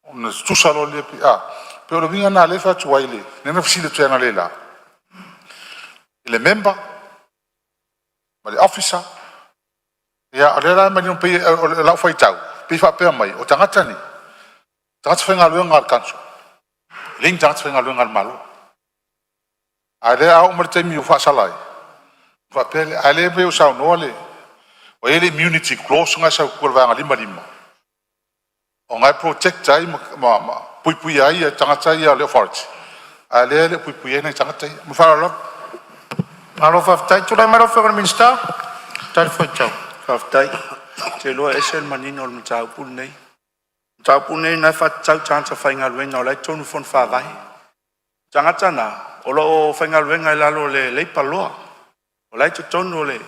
Speaker 17: O na tusalo lea pi. Pe o le vinga nā le wha tuaile. Nena fisile tuanga le la. Le member. Ma le officer. Ia o le la mani on pei o le lau whai tau. Pei wha pēa mai. O tangata ni. Tangata whai ngā luenga al kanso. Ling tangata whai ngā luenga al malo. A le au mara taimi o wha salai. Wha pēle. A le peo sau noa le. O ele immunity clause ngai sau kua vanga lima. O ngai protect ai ma puipui ai a tangata ia le authority. A le puipui ai nei tangata ia. Mwhara lop.
Speaker 11: Maro whaftai. Tūrai maro whakara minsta. Tai whai tau.
Speaker 13: Whaftai. Te loa esel manino o le mtau pūl nei. Mtau pūl nei nai whatau tangata whainga luenga o lai tonu fon whawai. Tangata na. O lo whainga luenga i lalo le leipaloa. O lai tonu le.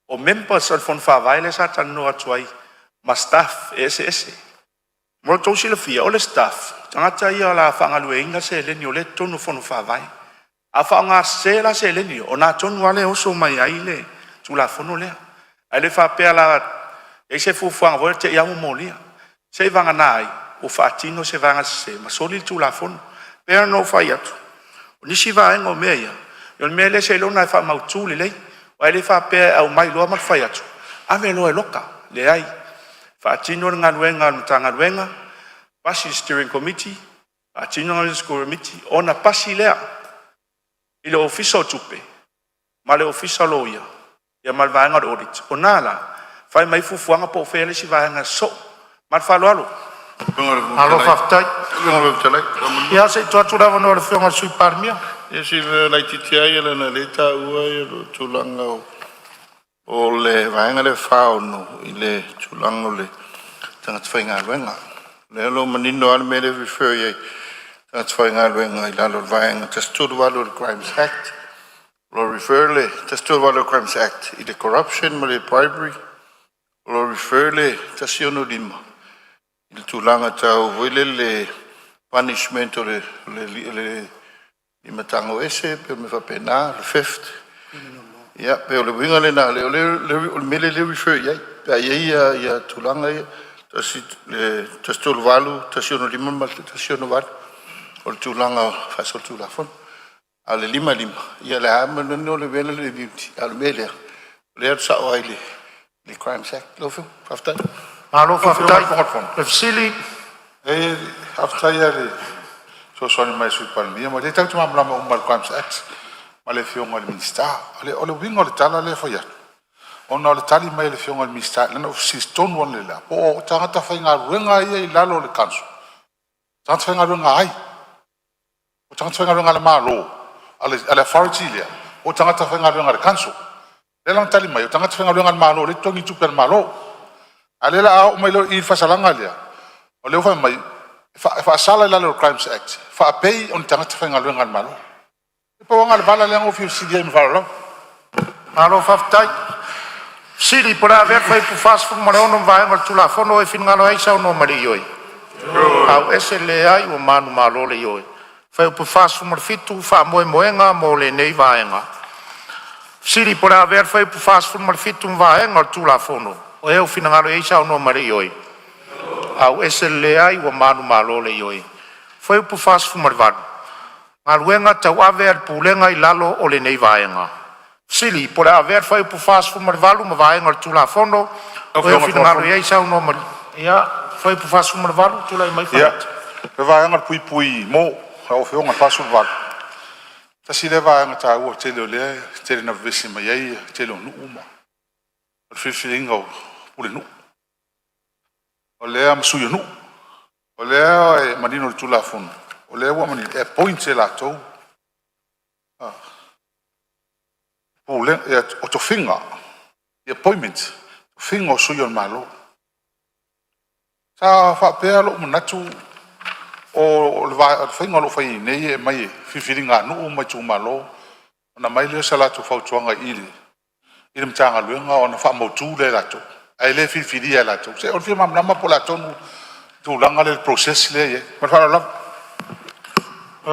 Speaker 13: O members o fon whawai le sa tanu atuai. Ma staff ese. Moro tōsi le fia o le staff. Tangata ia la whangalue inga se leni o le tonu fonu whawai. A whaonga se la se leni o nā tonu ale oso mai ai le. Tu la fono lea. Ai le whapea la e se fufuanga voe te iau molia. Se vanga nai o whaatino se vanga se. Ma soli tu la fono. Pea no whai atu. O nisi vaenga o mea ia. Yon mea le se lona e wha mautu le lei. O ai le whapea au mai loa mat whai atu. Ave loa e loka le ai. Whaatino ngā luenga mtanga luenga. Pasi steering committee. Whaatino ngā school committee. Ona pasi lea. I le official tupe. Ma le official lawyer. Ia mal vaenga audit. O nāla. Whai mai fufuanga po whele si vaenga so. Mal whalo alo.
Speaker 11: Alo whaftai. Ia se tuaturawa no le whionga sui parmia.
Speaker 17: Esi le lai titia ia le na le ta ua ia lo tulanga o le vaenga le whao no I le tulanga o le tanga tawhainga luenga. Le lo manino ale me le refer ia tanga tawhainga luenga I lalo vaenga tastu walo le Crimes Act. Lo refer le tastu walo Crimes Act I le corruption ma le bribery. Lo refer le tasiono lima. I le tulanga tau wile le punishment o le I matango ese, pe me fa pena, le fifth. Ya, pe o le winga le na, le mele le refer, ya, pe ia tulanga ia, tasi le tastol valu, tasi ono lima mal, tasi ono valu, o le tulanga fasol tulafon. A le lima, ia le hama no le mele le bimti, a le mele, le atu sa oai le Crimes Act, lo fio, faftai.
Speaker 11: Malo faftai, le fisili.
Speaker 17: Faftai ia le, so soni mai sui palmia ma le tau tuma mlama umal Crimes Act ma le fionga le minista o le winga le tala le faya ona le tali mai le fionga le minista lana siston wan le la o tangata fainga ruenga ia I lalo le kanso tangata fainga ruenga ai o tangata fainga ruenga le malo ale authority le o tangata fainga ruenga le kanso le lang tali mai o tangata fainga ruenga le malo le tongi tupe le malo ale la o mai lo I fasalanga le o le fa mai fa sala la le Crimes Act fa pay on tangata fainga luenga malo e pa wanga le bala le ngo fiu sidia me falo
Speaker 11: alo faftai siri pora ver fai pu fas fu mare ono vai ngal tula fono e fin ngalo ai sa no mari yoi au ese le ai o manu malo le yoi fai pu fas fu mar fitu fa moenga mo le nei vaenga siri pora ver fai pu fas fu mar fitu vai ngal tula fono o e o fin ngalo ai sa no mari yoi au ese le ai o manu malo le yoi foi pu fas fu marvan ngaluenga tau aver pulenga I lalo o le nei vaenga sili por aver foi pu fas fu marvalu ma vaenga tula fondo o e fin ngalo ai sa no mari ia foi pu fas fu marvalu tula mai fa
Speaker 17: ia le vaenga pui mo o fio nga fasu va ta si le vaenga ta o tele le tele na vesi mai ai tele no uma o filinga o le no o le am suyo no o le manino tula fon o le wa mani e point la to o le o to finga the appointment finga o suyo malo sa fa pelo manatu o le va finga lo fai nei mai filinga no mai tu malo na mai le sala tu fa tuanga ile mtanga luenga ona fa mo tu le la to ai le filia la to se o firma mama pola tonu tu langa le process le ye ma fa la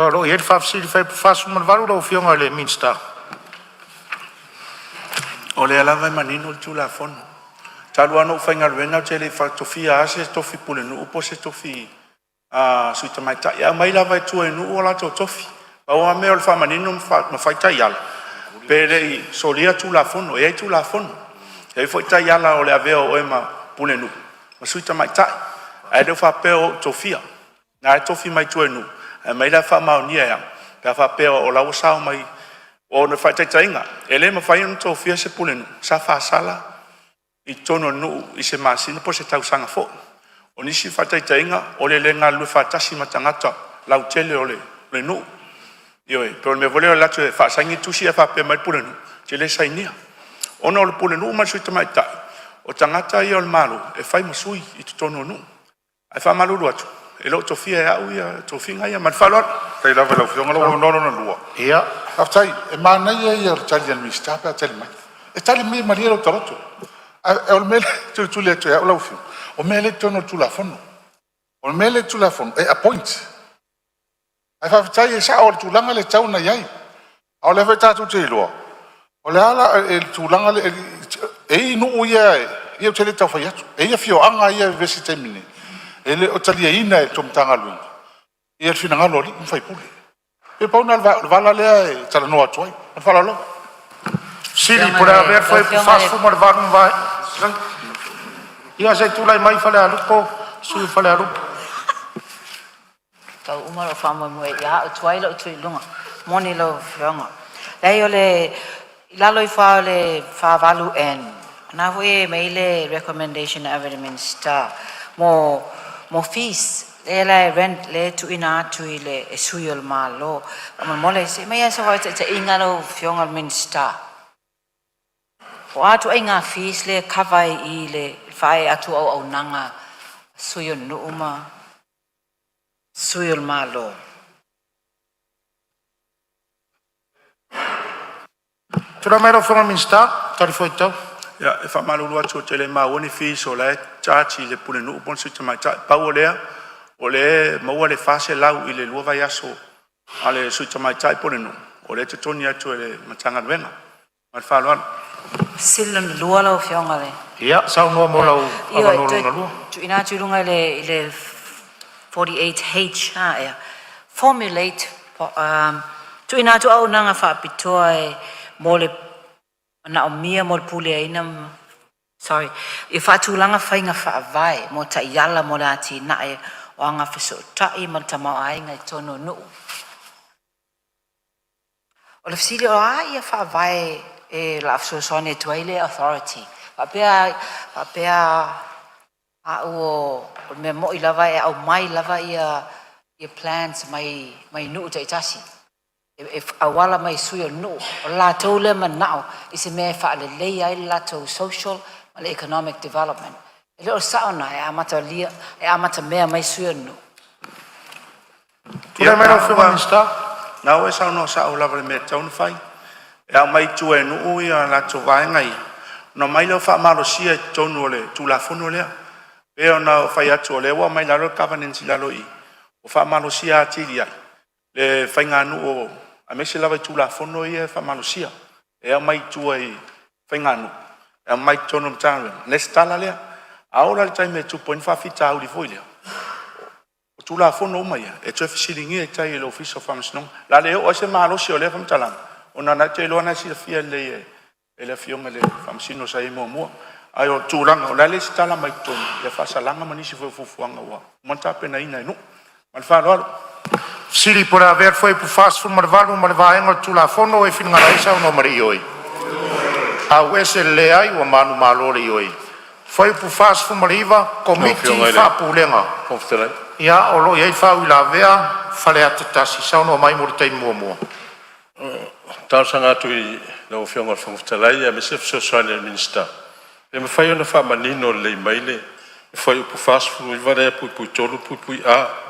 Speaker 11: lo ye fa si fa fa man valu lo fionga le minsta o le ala vai manino tu la fon talu ano fa ngal wenga tele fa to fia ase to fi pule no po se to fi su ta mai ta ya mai la vai tu no ola to fi ba o me o fa manino fa ma fa ta yal pere solia tu la fon o ye tu la fon e foi ta yala o le aveo o ema pule no ma su ta mai ta ai do fa peo tofia na tofi mai tuenu e mai la fa mau nia ya ka fa peo o la usa mai o na fa tainga ele ma fa un tofia se pulen sa fa sala I tono no I se masina po se tau sanga fo o ni si fa tainga o le lenga lu fa tasi matangata la utele o le no yo pero me voleo la tu fa sangi tu si fa pe mai pulen je le sainia ona o le pulen no ma su mai ta o tangata I o le malo e fai masui I tono no ai fa malulu atu e lo tofia ya uia tofinga ia man falor
Speaker 17: kai la vela fionga lo no lua
Speaker 11: ia
Speaker 17: aftai e mana ia tali al mista pa tali mai e tali mai maria lo taroto e o mele tu le tu ya lo fio o mele tu no tu la fono o mele tu la fono e a point ai fa aftai sa o tu langa le tau na yai o le veta tu te lo o le ala e tu langa le e no ia tele tau fa yatu e ia fio anga ia vesi temine ele o talia ina e tomtanga lu ia fina ngalo li fai pule e pa una vala le tala no atoi fala lo
Speaker 11: sili por haver foi faz fumar vai vai ia se tu lai mai fala lupo su fala lupo
Speaker 18: tau umaro fama mo ya o twailo o tuilunga moni lo fionga dai ole lalo I fa le fa valu en na hoe meile recommendation evidence sta mo fees le rent le tu ina tu le e sui o malo o mole se me so wa te inga lo fionga minister o atu inga fees le cover I le fai atu au nanga sui o numa sui o malo
Speaker 11: Tura mero fionga minister tari foi tau
Speaker 13: ya e fa malulu atu te le maoni fees o le chachi le pule no pon se mai cha pa o le mo le fase lau I le lua vai aso ale su mai cha pole no o le te toni atu le matanga venga ma fa lo
Speaker 18: silon lua lo fionga le
Speaker 11: ia sa no mo lau ava no no lua
Speaker 18: tu ina tu lunga le 48H ha ya formulate tu ina tu au nanga fa pitoa mole na o mia mo pule ina sorry if atu langa fainga fa vai mo ta yala mo lati na e o anga fiso tai mo ta mau ai ngai tono no o le fili o ai fa vai e la so sone toile authority pa pea a o me mo I lava e au mai lava ia plans mai no te tasi if awala mai suyo no la tole manao isi me fa le lei ai la to social and economic development ele o sauna e amata lia e amata me mai suyo no
Speaker 11: Tura mero fionga minister
Speaker 13: na o sauna sa o lava me town fai e au mai tu e no ia la to vai ngai no mai lo fa malo sia tonu le tu la fono le e ona fai atu le wa mai la ro governance la lo I o fa malo sia tilia le fainga no o a me se lava tu la fono ia fa malusia e a mai tu ai faingano e a mai tono mtanga ne stala le aula le time 2.5 fita au di foile o tu la fono mai e tu fisilingi e tai le office of function la le o se malusia o le fa mtala ona na te lo na si fia le e le fiona le famsino sai mo ai o tu langa la le stala mai tono le fa salanga mani si fuanga wa monta pena ina no mal fa lo
Speaker 11: Siri por haver foi pro fast food marvalo marvaenga tu la fono e finga raisa no mari oi. A wese le ai o manu malore oi. Foi pro fast food mariva committee fa pulenga. Ia o lo ia fa ula vea fale atasi sa no mai mortai mo.
Speaker 12: Tau sanga tu I no fionga fonftalai me se social minister. E me fai ona fa manino le maile. Foi pro fast food va re pu tolu pu a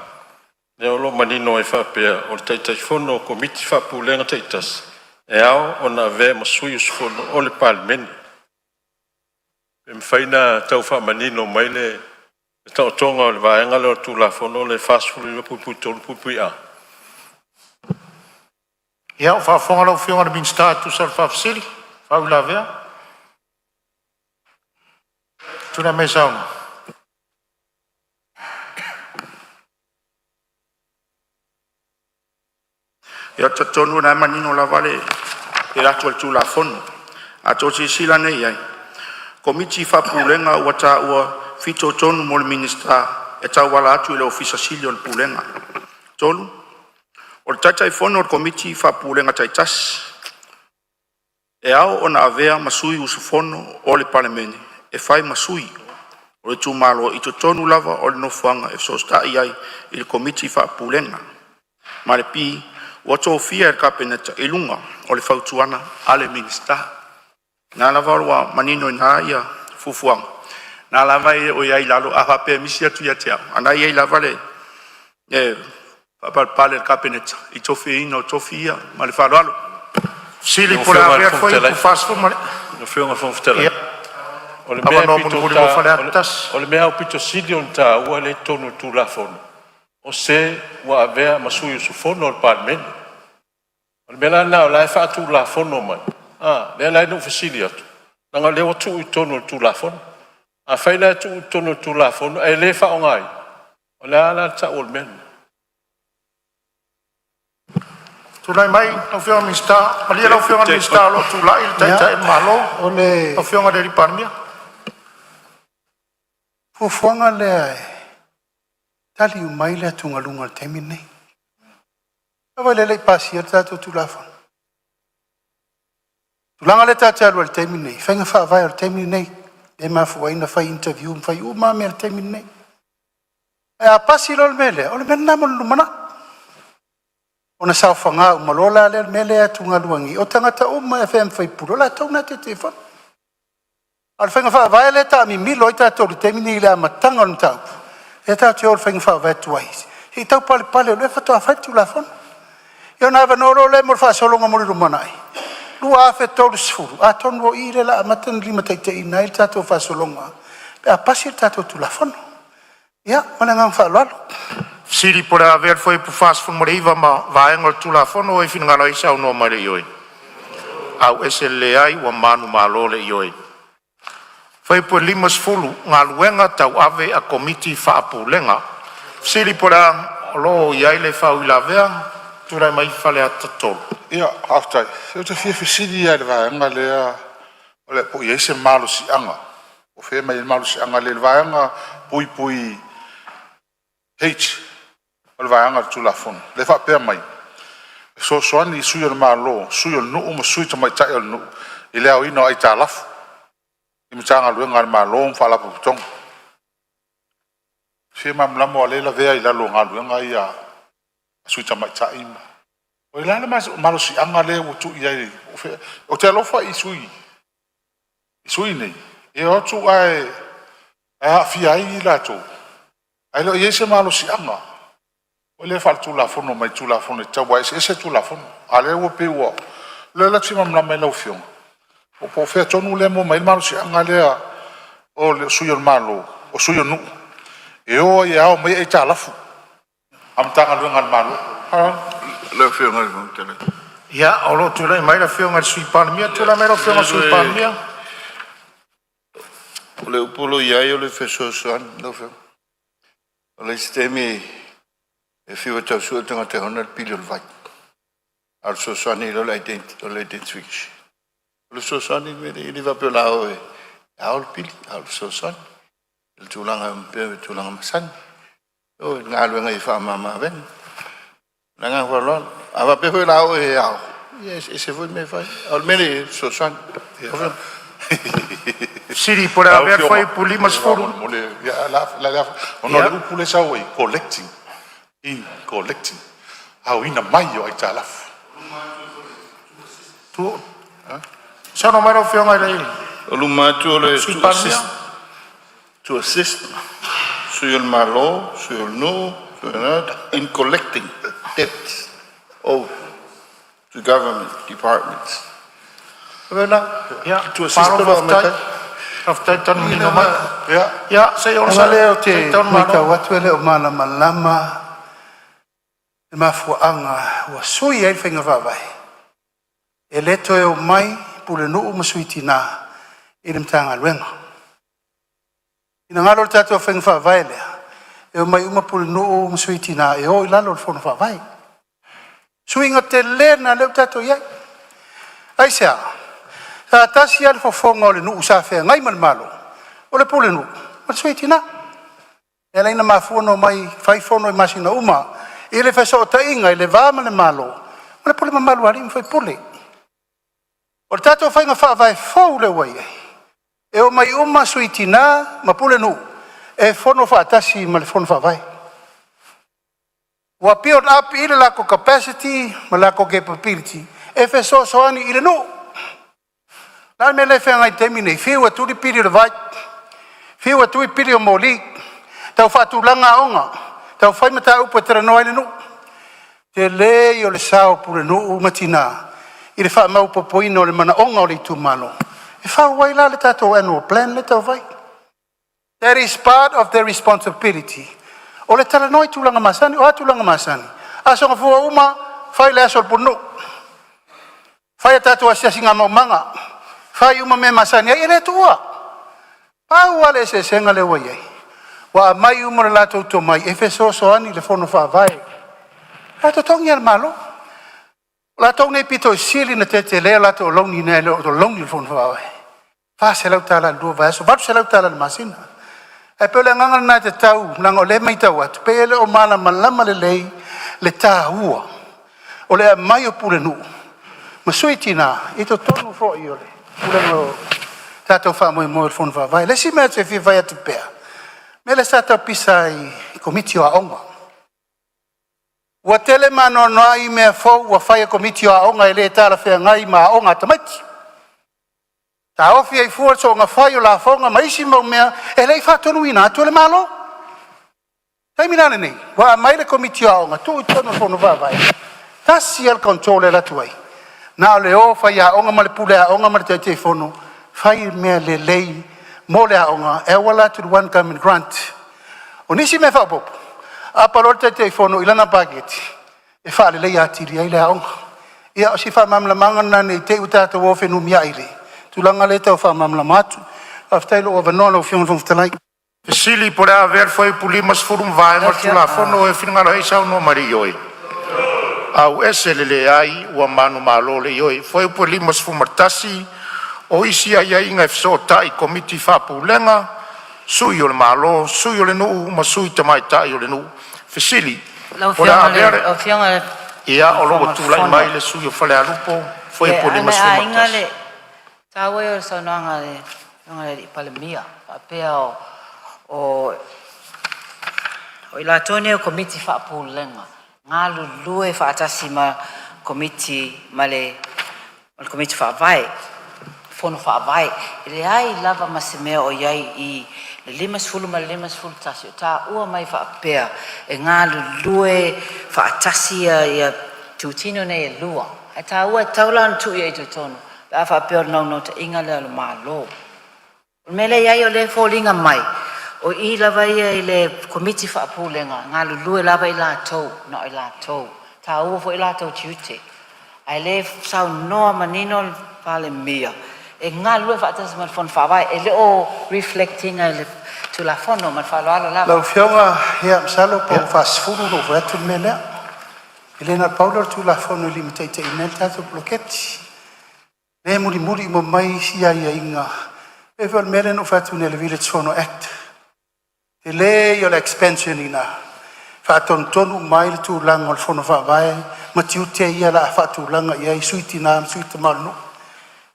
Speaker 12: ne o lo manino e fa pe o tai fono komiti fa pulenga taitas e ao ona ve masui us fono o le parliament em faina tau fa manino mai le tau tonga o le vaenga le tu la fono le fast food pu a
Speaker 11: ia fa fonga lo fionga bin sta tu sal fa sili fa ula vea tu na mesa
Speaker 13: ia tonu na manino la vale e la tu la fono a to si sila nei ai komiti fa pulenga wa ta wa fito tonu mo ministra e ta wala atu le ofisa silio le pulenga tolu o tata fono komiti fa pulenga taitas e ao ona avea masui usufono o le parlemeni e fai masui o le tu malo I tonu lava o le nofanga e so sta ai il komiti fa pulenga ma le pi o to fia ka peneta ilunga o le fautuana ale minister na la valwa manino na ia fufuang na la vai o ia ilalo a fa pe misia tu ia tia ana ia la vale e pa pale ka peneta I to fia to fia ma le falalo
Speaker 11: sili por haver foi o fast food
Speaker 12: no fionga fonftalai o le mea o le mea pito sidion ta ua le tonu tu la fono o se wa avea masui su fono al parlement o le mea na o la fa tu la fono mai le la no faciliat nanga le tu tonu tu la fono a fai la tu tonu tu la fono e le fa ongai o la la ta ol men
Speaker 11: tu lai mai o fio mista ali lo fio mista lo tu lai tai malo o le o fio ngade parmia
Speaker 2: fu fuanga le tali mai le tunga lunga temine ava le pasi ta tu la fa tu langa le ta lo temine fenga fa vai temine e ma fu ina fa interview fa u ma me temine E a pasi lo mele, o le mena mo lumana. Ona sa fanga malola le mele atu ngaluangi. O tangata uma e fem fai puro la tau na te telefon. Al fenga fa vai le ta mi milo ita to te mini la matanga on tau. E ta te ol fenga fa vai tuai. E tau pale pale le fa to fa tu la fon. Yo na va no le mo fa solo ngamo lu manai. Lu a fe to le sfuru. A ton wo ile la matan lima te te ina il ta to fa solo nga. Pe a pasi ta to tu la fon. Ya, mana ngang fa lalo.
Speaker 11: Siri pora ver foi pu fast fun moriva ma vaenga tu la fono e fina ngana isa no mare yoi. Au SLI wa manu malole yoi. Foi pu limas fulu ngaluenga tau ave a komiti fa apulenga. Siri pora lo yaile fa ulavea tu rai mai fale atatol.
Speaker 17: Ia, aftai. Se te fia fisidi ia le vaenga lea o le po iese malo si anga. O fe mai malo si anga le vaenga pui H. O vaanga tu la fon. Le fa pe mai. So soani suyo malo, suyo no uma suyo mai tai no. Ile au ino ai ta laf. I mtanga lu ngar malo fa la putong. Se mam la mo le la vea ila lo ngar lu ngai ya. Suyo mai tai ma. O ila le mas malo si anga le o tu ia o te lo fa isui. Isui nei. E o tu ai a fi ai la tu. Ai lo yese malo si anga. O le fal tu la fono mai tu la fono ta wa ese tu la fono. Ale wo pe wo. Le la tima mla mai lo fion. O po fe tonu le mo mai malo si anga le o le suyo malo, o suyo nu. E o ia o mai e ta la fu. Am tanga lu ngal malo. Le fion ngal mo tele.
Speaker 11: Ya, o lo tu le mai la fion ngal sui palmia, tu la mai la fion ngal sui palmia.
Speaker 3: O le upolo ia o le feso soan, no fion. O le sistemi e fiwa tau sua tanga te hona pili o le vai. Al so soani lo le identification. O le so soani me le vape o lao e ao le pili, al so soani. Le tūlanga mpe, tūlanga masani. O ngā luenga i wha mama ven. Na ngā wha a vape hoi lao e ao. Yes, e se voi me fai. Al mele so soani.
Speaker 11: Siri pora ver foi pu limas foru.
Speaker 17: Ya la ono le upule sa oi collecting. Collecting. How ina mai o ai talaf.
Speaker 11: Tu sa no mai fio mai lei.
Speaker 3: O luma tu le to assist sur le malo, sur no, in collecting debts of the government departments.
Speaker 11: Ja, to assist the government. Of that tan mino mai. Ja, sei on sa
Speaker 2: leo te mata watuele o mana malama. Ma fu anga wa sui ai fenga vai. E leto e o mai pule no uma suitina i le mtanga luenga. Ina ngalo tato fenga vai le. E o mai uma pule no uma suitina e o ilalo le fono vai. Suinga te lena le tato ia. Ai sa. Ta tasi al fofonga le no usa fe ngai mal malo. O le pule no. Ma suitina. E la ina ma fono mai fai fono i masina uma. Ile fa so ta inga ile va ma le malo. Ma le pule ma malo ali foi pule. O tato fa inga fa vai fo le wai. E o mai uma suitina ma pule no. E fono fa tasi ma le fono fa vai. Wa build up ile la capacity ma la capability. E fa so ani ile no. La me le fa ngai termine fiwa tu di piri le vai. Fiwa tu piri o moli. Tau fa tu langa onga. Tau fai mata upa tera noa ile no. Te le o le sao pure no matina. I le wha mau popoina o le mana onga o le tu malo. E wha wai la le tato annual plan le tau vai. That is part of their responsibility. O le tala noi tulanga masani, o a tulanga masani. Asonga fua uma, fai le asol puno. Fai a tato asiasi ngā maumanga. Fai uma me masani, ai ele tua. Pau ale se senga le wai ai. Wa mai umara la to mai e fe so ani le fono fa vai la to tongi al malo la to ne pito sili na te le la to longi ne le to longi le fono fa vai fa se la tala do va so va se la tala masina e pe le nganga na te tau nang o le mai tau at pe le o mala malama le lei le ta ua o le mai o pule nu ma suitina i to tonu fo io le pule no tato fa mo le fono fa vai le si me te fi vai at pe Mele sa ta pisa I komiti o aonga. Ua tele mano noa I mea fau ua whaia komiti o aonga ele tala whea ngai ma aonga tamaiti. Ta ofi ai fua so ngā whai o la whaunga maisi mau mea e lei whatonu ina atu ele malo. Tai minane nei, wa mai le komiti o aonga tu I tono fono vavai. Tasi al kontrole la tuai. Na le o whai a aonga ma le pule a aonga ma le te fono. Whai mea le lei mo le aonga e wala to the one government grant. O nisi me whapopo. A parol te fono ilana pageti. E wha le lei atiri ai le aonga. Ia o si wha mamla mangana nei te utata wo whenu mia ile. Tulanga le tau wha mamla matu. Aftailo o vanono fiong fong talai.
Speaker 11: Sili por haver foi pulimas furum vai mar tula fono e finngaro ei sau no mari yoi. Au eselele ai ua manu malo le yoi. Foi pulimas fumartasi o isi ai ai ngai fso tai komiti fa pulenga sui o le malo, sui o le nuu, ma sui tamai tai o le nuu. Sili por haver ia o logo tula mai le sui o fale alupo foi pulimas fumartasi.
Speaker 18: Tawe o sonanga le palemia, papea o ila tone o komiti fa pulenga ngalu lue fa atasi ma komiti male komiti fa vai fono fa vai ile ai lava maseme o yai I le limas fulu tasi ta ua mai fa pea e ngalu lue fa atasi ia tutino nei lua e ta ua taulan tu ia to tono pa fa pea no te inga le malo mele yai o le folinga mai o I lava ia I le komiti whaapulenga, ngā lulue lava I la tau, no I la tau. Tā ua fo I la tau tiute. Ai le sau noa manino pale mia. E ngā lulue whaatas man fon whawai, e le o reflecting ai le tula fono man whaloalo lava.
Speaker 2: Lau whionga hea msalo po whaasfuru no vatu melea. Elena Paula tula fono limitaita I nel tato bloketi. Le muri mo mai si ai inga. E val mele no vatu nele village fono act. E le o le expansion ina. Whaaton tonu mai le tūlanga o le whono whaavai. Ma tiu te ia la whaatūlanga I ai suiti nām, suiti malno.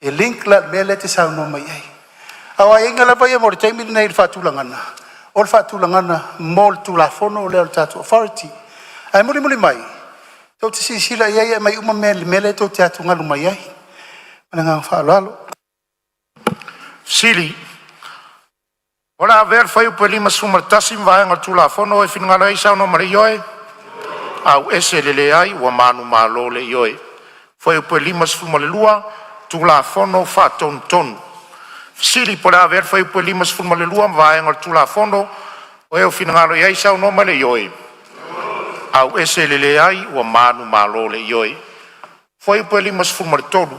Speaker 2: E link la mele te sauno mai ai. Awa inga la vai mo le taimiri nei le whaatūlanga na. O le whaatūlanga na mo le tūla whono o le tatu authority. Ai muri mai. Tau te sisila I ai mai uma mele tau te atu ngalu mai ai. Mana ngā whaalalo.
Speaker 11: Sili. Ora ver foi o pelima sumartasi vai ngal tula fono e finngalo ei sau no mari yoi. Au eselele ai ua manu malo le yoi. Foi o pelima sumalelua tula fono fa ton. Sili pora ver foi o pelima sumalelua vai ngal tula fono o e finngalo ei sau no mari yoi. Au eselele ai ua manu malo le yoi. Foi o pelima sumartolu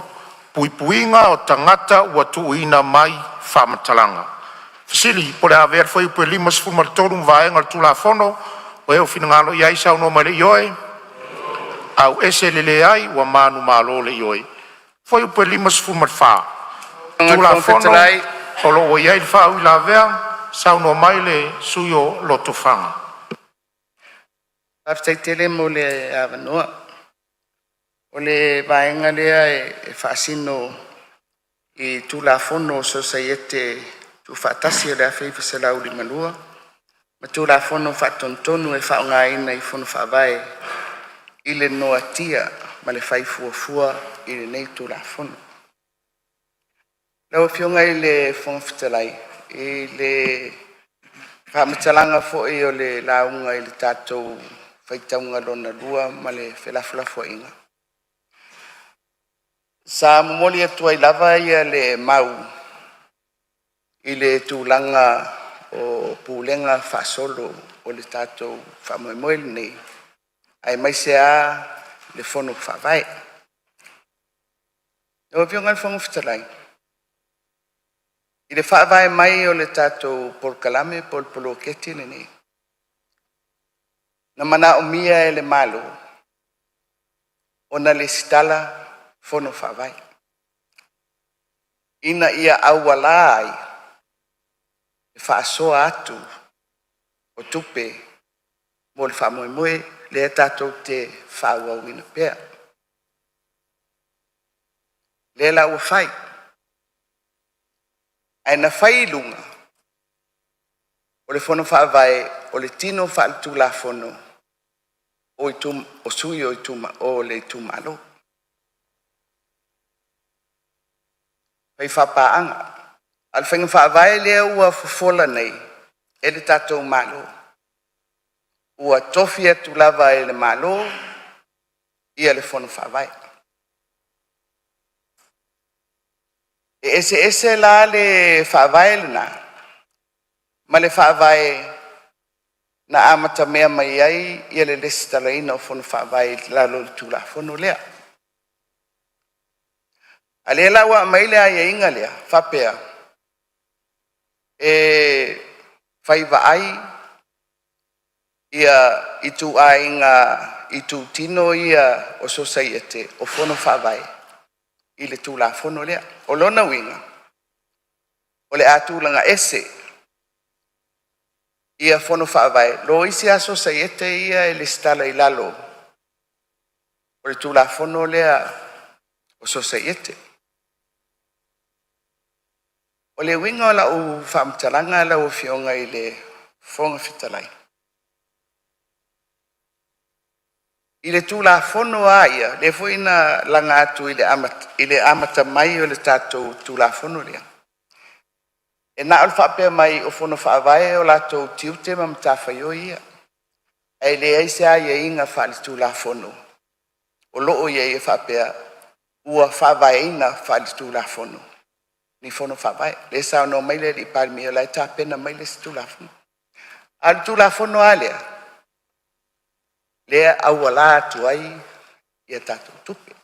Speaker 11: puipuinga o tangata ua tuina mai fa matalanga. Sili por haver foi o pelimas fumartorum vai ngal tula fono o eu finngalo ia sau no mare yoi au eselele ai wa manu malo le yoi foi o pelimas fumarfa tula fono o lo ia fa u la ver sau no mai le suyo lotofanga
Speaker 15: after tele mo le avano o le vai ngale e fasino I tula fono societe tu fatasi le Faiva se lau lima lua. Ma tu la fono fatontonu e whaonga ina I fono whawai I le noa tia ma le whai fuafua I le nei tu la fono. Lau whionga I le fono fitalai I le whamatalanga fo I o le launga I le tātou whaitaunga lona lua ma le whelaflafo inga. Sa momoli atua I lava ia le mau I le tūlanga o pulenga whaasolo o le tātou whamoemoe nei. Ai mai se a le fono whawai. O pionga le fono fitalai. I le whawai mai o le tātou porkalame polo keti nei. Na mana o mia e le malo. O na le sitala fono whawai. Ina ia awala ai. Whaasoa atu o tupe mo le whamoemoe le tātou te whaauawina pea. Le la ua whai. Ai na whai lunga o le fono whaavai o le tino whaaltu la fono o sui o le tumalo. Pai whapaanga. Al whenga whaavai lea ua fufola nei e le tatou malo. Ua tofi atu lava e le malo ia le fono whaavai. E ese la le whaavai le na. Ma le whaavai na amata mea mai ai ia le lesi talaina o fono whaavai lalo le tula fono lea. A le lawa mai lea ia inga lea, whapea. E Faiva ai ia itu ainga itu tino ia o society o fono whaavai i le tula fono lea. O lona winga. O le atulanga ese ia fono whaavai. Lo isi a society ia e le stala i lalo. O le tula fono lea o society. O le winga o la u whamtalanga la u fionga i le fonga fitalai. I le tula fono aia, le fuina langa atu i le amata mai o le tatou tula fono lea. E na alfa pe mai o fono whaavai o latou tiute ma mtawhai o ia. E le eise aia inga whali tula fono. O loo ia i whapea ua whaavai ina whali tula fono. Ni fono whaavai. Le sao no mai le li palmi o lai tāpena mai le si tula fono. Al tula fono alea. Lea au ala atu ai ia tatou tupe.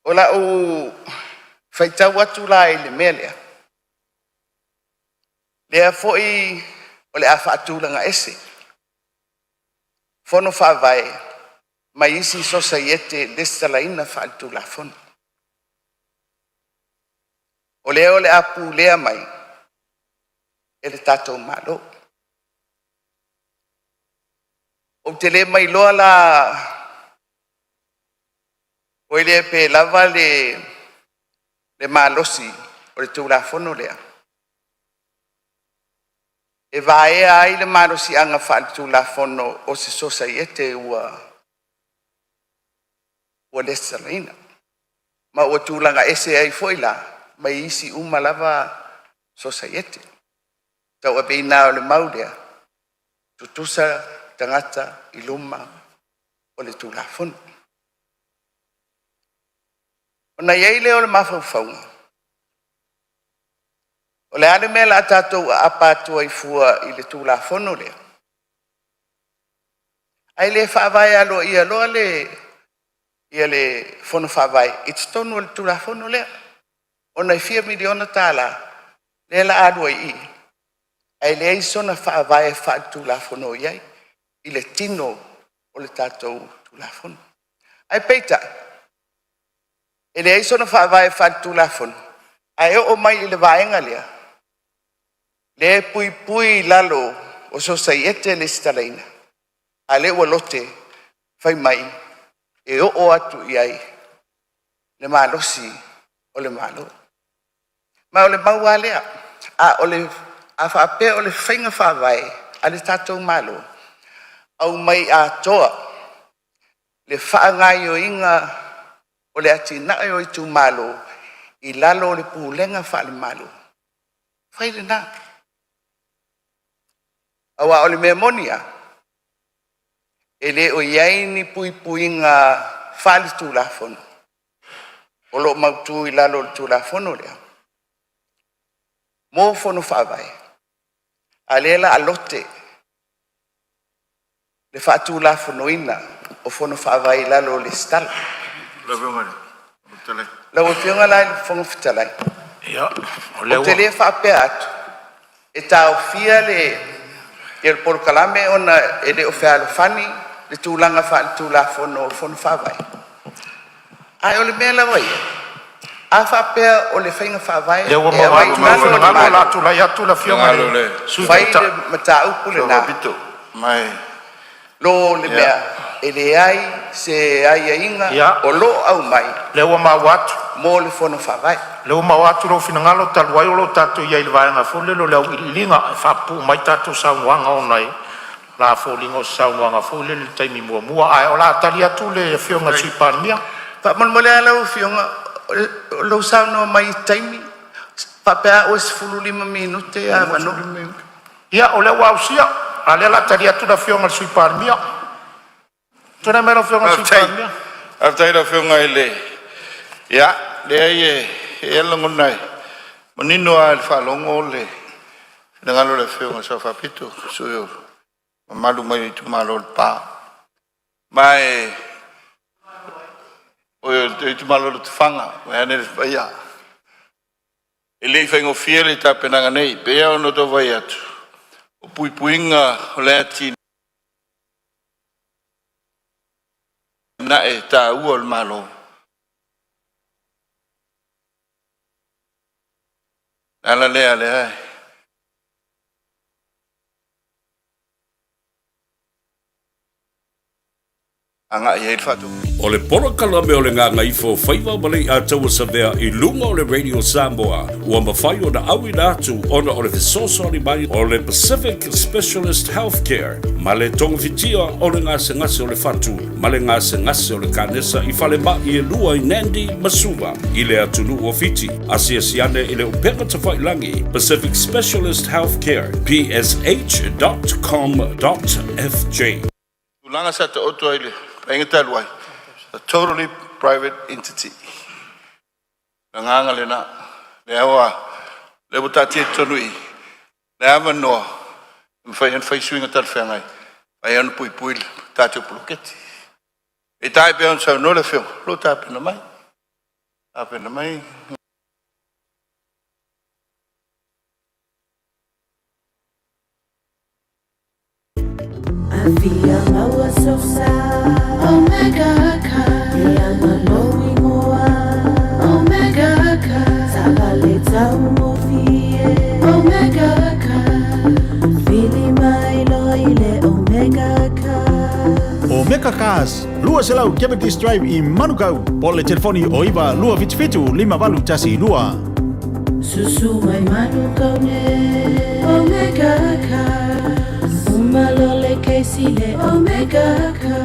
Speaker 15: O la u whaitau atu la i le mea lea. Lea foi o le a whaatulanga ese. Fono whaavai mai isi society desalaina whaatula fono. O le apu lea mai e le tatou malo. O te le mai loa la o le pe lava le malosi o le tula fono lea. E vae ai le malosi anga whaal tula fono o se society ua le salina. Ma ua tūlanga ese ai foi la mai isi uma lava society. Tau a beina o le maulea. Tutusa tangata i luma o le tula fono. O na iei leo le mawhauwhaunga. O le ale mea la tātou a apatua i fua i le tula fono lea. Ai le whaavai alo ia loa ia le fono whaavai. It's tonu o le tula fono lea. O na 4 miliona tāla le la alua i. Ai le ei sona whaavai wha tula fono iai. I le tino o le tātou tula fono. Ai peita. E le eisona whaavai whaatula fono. Ai o mai i le vaenga lea. Le pui lalo o society le stalaina. A le ua lote whai mai e o atu i ai. Le malosi o le malo. Ma o le maua lea. A whaapea o le whainga whaavai a le tātou malo. Au mai a toa. Le whaangai o inga o le ati nae o i tu malo i lalo le pulenga whaale malo. Whaile na. Awa o le memonia e le o iai ni puinga whaale tu la fono. O lo mautu i lalo le tu la fono lea. Mo fono whaavai. A lela alote le whaatu la fono ina o fono whaavai lalo le stala. La o fionga lai fonga fitalai.
Speaker 11: Ia,
Speaker 15: o te le whapea atu. E tau fia le porkalame ona e le o whea fani le tūlanga wha tūla fono whawai. Ai o le mea la wai. A whapea o le whainga whawai.
Speaker 11: Le ua ngalo la tūla ia tūla fionga le.
Speaker 15: Whai le mata upu le nā.
Speaker 3: Mai.
Speaker 15: Lo le mea. ele ai se ai inga o lo au mai
Speaker 11: le wa ma watu
Speaker 15: mo le fono favai
Speaker 11: le wa ma watu lo finangalo taluai o lo tatu ia il vaenga fole lo le ilinga fa pu mai tatu sa wanga onai la folingo sa wanga fole le taimi mua ai o la tali atu le fionga sui parmia
Speaker 15: pa mon mole ala fionga lo sa no mai taimi pa pa o fululima minute a mano
Speaker 11: ia o le wa usia ale la tali atu da fionga sui parmia tu na mero fionga sui parmia
Speaker 3: after the film ile ya le e longo nai monino al fa longo le ngalo le film so fa pito so yo malu mai tu malo pa mai o yo tu malo tu fanga wa ne ya ele fengo fiele ta penanga nei pe o no to vai atu o pui puinga o le ati na e ta uol malo ala le anga ye fatu
Speaker 6: O le poro kalame o le Gagaifo Faiva malei a taua savea I lunga o le Radio Samoa ua mawhai o na awi nātu ona o le fesosori mai o le Pacific Specialist Healthcare ma le tongafitia o le ngase o le fatu ma le ngase o le kanesa I fale ma I lua I Nandi Masuva I le atunu o fiti asiasiane I le upega tawhailangi Pacific Specialist Healthcare psh.com.fj
Speaker 3: Tulanga sa te oto ile paingataluai a totally private entity. Nganga lena le awa le butati tonui le ava no fai swinga tal fengai ai an pui tatu puluketi e tai pe on sa no le fio lo tape na mai
Speaker 5: I feel lower so sad. Omega ka. Yama lowi moa. Omega ka. Sabaleta umofie. Omega ka. Fili mai loile omega ka.
Speaker 4: Omega Cars, lua selau Capitis Drive I Manukau. Pole telefoni o iwa lua vitfitu 5 tasi lua.
Speaker 5: Susu mai manukau ne. Omega ka. Malole keisile omega ka.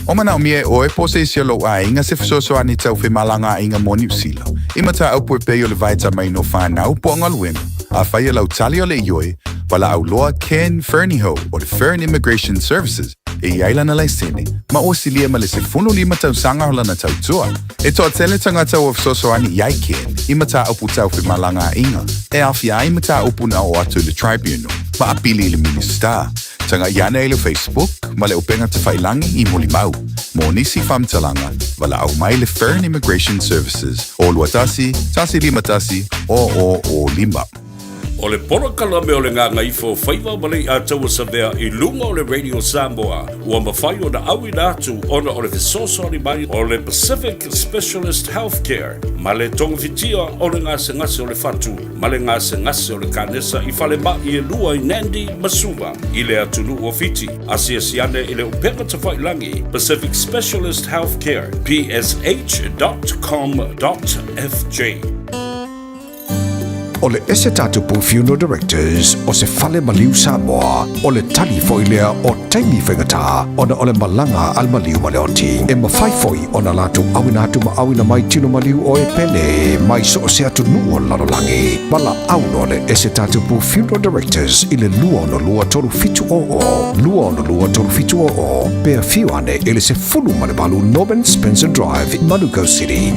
Speaker 8: O mana o mie o e pose isi alo a inga se fisoso ani tau fe malanga inga moni usila. Ima ta au pue peo le vaita mai no whanau po angaluenga. A whai lau tali o le ioi, wala au loa Ken Ferniho o le Fern Immigration Services e iailana lai sene, ma o silia ma le se funu 5 tau sanga hola na tau tua. E toa tele tangata o fisoso ani iai Ken, ima ta au pu tau fe malanga inga, e awhia ima ta au pu na o atu le tribunal, ma apili le minister. Tanga iana e le Facebook, ma le upenga te whailangi I Molimau. Mo nisi whamtalanga, wala au mai le Fern Immigration Services. O luatasi, tasi 5 tasi, o 5.
Speaker 6: O le poro kalame o le Gagaifo Faiva malei a taua savea I lunga o le Radio Samoa ua mawhai o na awi nātu ona o le fesosori mai o le Pacific Specialist Healthcare ma le tongafitia o le ngase o le fatu ma le ngase o le kanesa I fale ma I lua I Nandi Masuva I le atunu o fiti asiasiane I le upega tawhailangi Pacific Specialist Healthcare psh.com.fj
Speaker 23: O le ese tatupu funeral directors o se fale maliu Samoa o le tali foilea o taimi whengata o na o le malanga al maliu maleoti e mawhai foi o na latu awina atu ma awina mai tino maliu o e pene mai so o se atu nuo lalolangi mala auno le ese tatupu funeral directors I le lua tolu fitu o pea fiu ane ele se fulu male balu Norman Spencer Drive Manukau City